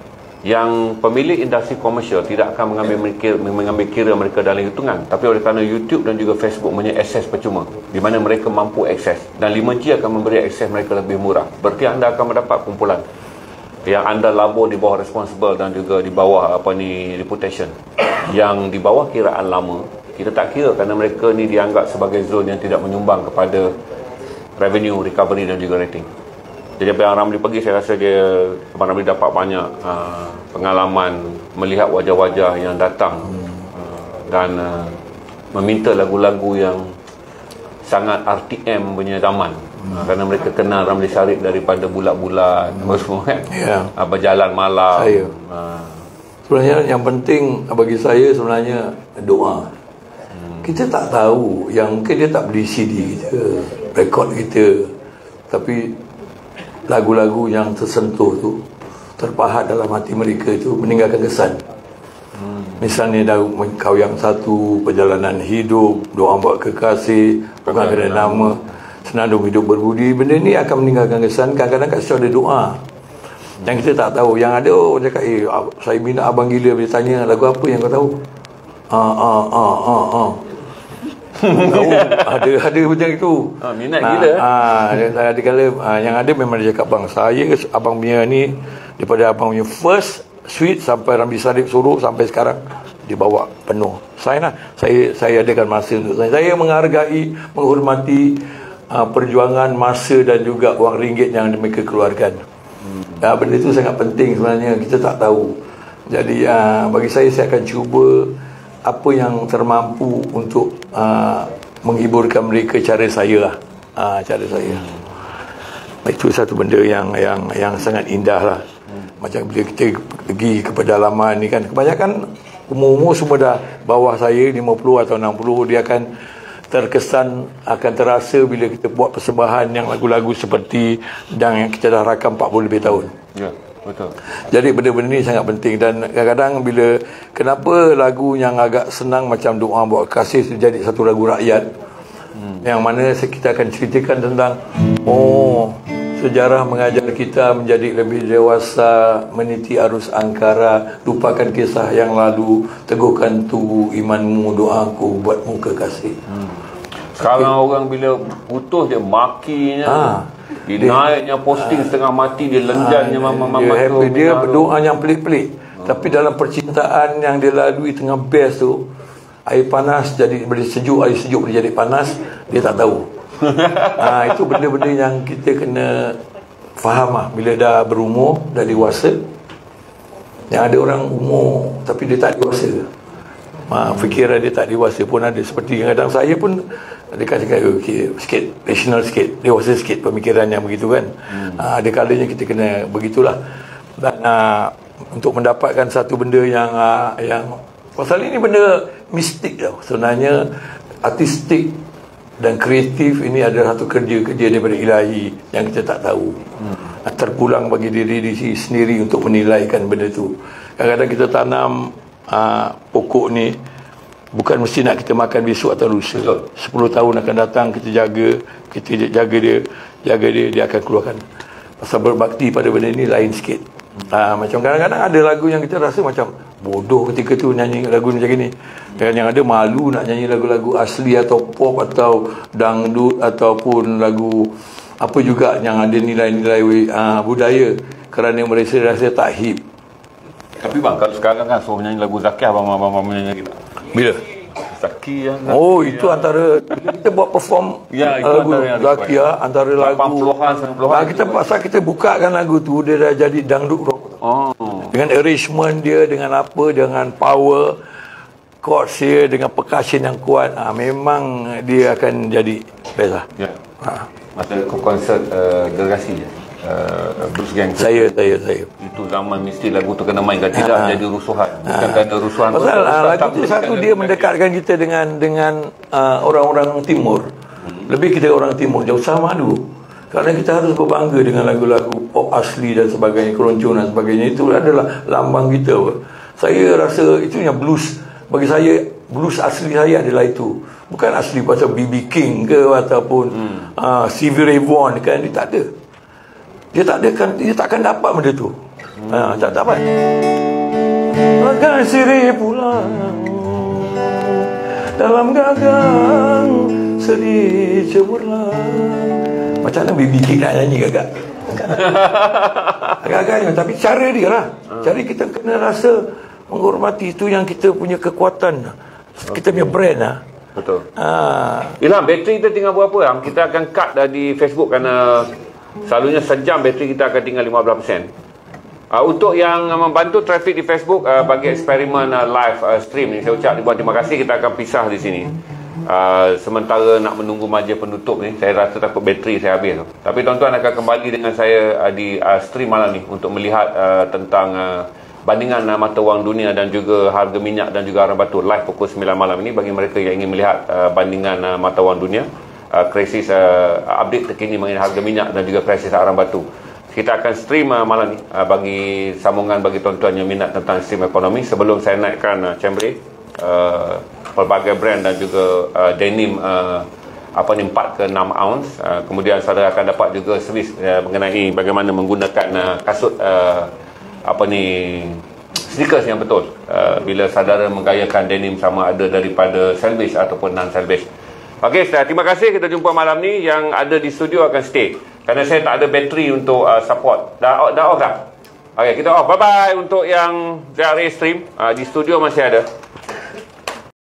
yang pemilik industri komersial tidak akan mengambil kira mereka dalam hitungan, tapi oleh kerana YouTube dan juga Facebook punya akses percuma di mana mereka mampu akses, dan 5G akan memberi akses mereka lebih murah. Berarti anda akan mendapat kumpulan yang anda labur di bawah responsible dan juga di bawah reputation, yang di bawah kiraan lama kita tak kira kerana mereka ni dianggap sebagai zone yang tidak menyumbang kepada revenue, recovery dan juga rating. Jadi apa yang Ramli pergi, saya rasa Abang Ramli dapat banyak pengalaman melihat wajah-wajah yang datang dan meminta lagu-lagu yang sangat RTM punya zaman, kerana mereka kenal Ramli Sarip daripada bulat-bulat semua kan, berjalan malam. Sebenarnya yang penting bagi saya sebenarnya doa. Kita tak tahu, yang mungkin dia tak beli CD kita, rekod kita, tapi lagu-lagu yang tersentuh tu, terpahat dalam hati mereka itu, meninggalkan kesan. Misalnya Kau Yang Satu, Perjalanan Hidup, Doa Buat Kekasih, Bukan Kerana Nama, Senandung Hidup Berbudi. Benda ni akan meninggalkan kesan. Kadang-kadang kat situ ada doa yang kita tak tahu. Yang ada orang cakap, saya minat abang gila bila tanya lagu apa yang kau tahu. Tahu, ada macam itu. Minat gila. Ada kala yang ada memang dia cakap, bang, saya abang punya ni daripada abang punya first suite sampai Ramli Sarip suruh sampai sekarang dibawa penuh. Saya adakan masa untuk saya menghargai, menghormati perjuangan masa dan juga wang ringgit yang mereka keluarkan. Benda itu sangat penting sebenarnya, kita tak tahu. Jadi bagi saya akan cuba apa yang termampu untuk menghiburkan mereka cara saya lah. Cara saya. Itu satu benda yang sangat indah lah. Macam bila kita pergi ke pedalaman ni kan, kebanyakan umur-umur semua dah bawah saya 50 atau 60, dia akan terkesan, akan terasa bila kita buat persembahan yang lagu-lagu seperti yang kita dah rakam 40 lebih tahun. Ya, betul. Jadi benda-benda ni sangat penting. Dan kadang-kadang bila, kenapa lagu yang agak senang macam Doa Buat Kasih jadi satu lagu rakyat, yang mana kita akan ceritakan tentang sejarah mengajar kita menjadi lebih dewasa, meniti arus angkara, lupakan kisah yang lalu, teguhkan tubuh imanmu, doaku buatmu kekasih. Sekarang orang bila putus dia makinya, dia naiknya posting setengah mati, dia lenjannya mama happy, dia berdoa yang pelik-pelik. Tapi dalam percintaan yang dia lalui tengah best tu, air panas jadi sejuk, air sejuk boleh jadi panas, dia tak tahu. Itu benda-benda yang kita kena faham lah. Bila dah berumur, dah dewasa. Yang ada orang umur tapi dia tak dewasa, fikiran dia tak dewasa pun ada. Seperti kadang saya pun dekat sikit rational sikit, dewasa sikit pemikiran yang begitu kan. Ada kalanya kita kena begitulah. Dan untuk mendapatkan satu benda yang pasal ini benda mistik tau. Sebenarnya artistik dan kreatif ini adalah satu kerja daripada ilahi yang kita tak tahu. Terpulang bagi diri sendiri untuk menilaikan benda tu. Kadang-kadang kita tanam pokok ni bukan mesti nak kita makan besok atau lusa. 10 tahun akan datang, kita jaga dia, dia akan keluarkan. Pasal berbakti pada benda ni lain sikit. Macam kadang-kadang ada lagu yang kita rasa macam bodoh ketika tu nyanyi lagu macam ni. Yang ada malu nak nyanyi lagu-lagu asli atau pop atau dangdut ataupun lagu apa juga yang ada nilai-nilai budaya, kerana mereka rasa tak hip. Tapi bang, kalau sekarang kan suruh menyanyi lagu Zaki, abang menyanyi lagi tak? Bila? Zaki yang itu antara kita buat perform lagu Zaki antara lagu kita pasal kita bukakan lagu tu, dia dah jadi dangdut rock. Dengan arrangement dia, dengan apa, dengan power chords dia, dengan percussion yang kuat, memang dia akan jadi best lah. Masa konsert Gergasi Bruce Gang, saya itu zaman mesti lagu tu kena main, kalau tidak jadi rusuhan. Bukan kerana rusuhan pasal lagu tu satu dia mendekatkan kita dengan orang-orang timur. Lebih kita orang timur jauh sama malu, kerana kita harus berbangga dengan lagu-lagu pop asli dan sebagainya, keroncong dan sebagainya. Itu adalah lambang kita. Saya rasa itu yang blues. Bagi saya, blues asli saya adalah itu. Bukan asli pasal B.B. King ke ataupun Stevie Ray Vaughan kan, dia tak ada. Dia tak akan dapat benda tu. Tak dapat. akan sirih pulang dalam gagang sedih cemerlang. Macam mana BBK nak nyanyi gagak? Agak-agaknya, tapi cara dia lah. Cara kita kena rasa menghormati, itu yang kita punya kekuatan, kita punya brand lah. Betul. Ilham, bateri kita tinggal berapa? Kita akan cut di Facebook kerana selalunya sejam bateri kita akan tinggal 15%. Untuk yang membantu trafik di Facebook bagi eksperimen live stream ni, saya ucap ribuan terima kasih. Kita akan pisah di sini. Sementara nak menunggu majlis penutup ni, saya rasa takut bateri saya habis. Tapi tuan-tuan akan kembali dengan saya di stream malam ni untuk melihat tentang bandingan mata wang dunia dan juga harga minyak dan juga arang batu live pukul 9 malam ini bagi mereka yang ingin melihat bandingan mata wang dunia, krisis update terkini mengenai harga minyak dan juga krisis arang batu. Kita akan stream malam ni bagi sambungan bagi tuan-tuan yang minat tentang stream ekonomi. Sebelum saya naikkan Chambray, pelbagai brand dan juga denim 4 ke 6 ounce. Kemudian saudara akan dapat juga servis mengenai bagaimana menggunakan kasut sneakers yang betul bila saudara menggayakan denim, sama ada daripada salvage ataupun non salvage. Okey, terima kasih. Kita jumpa malam ni. Yang ada di studio akan stay kerana saya tak ada bateri untuk support. Dah off dah? Okey, kita off. Bye bye untuk yang ZRA stream. Di studio masih ada.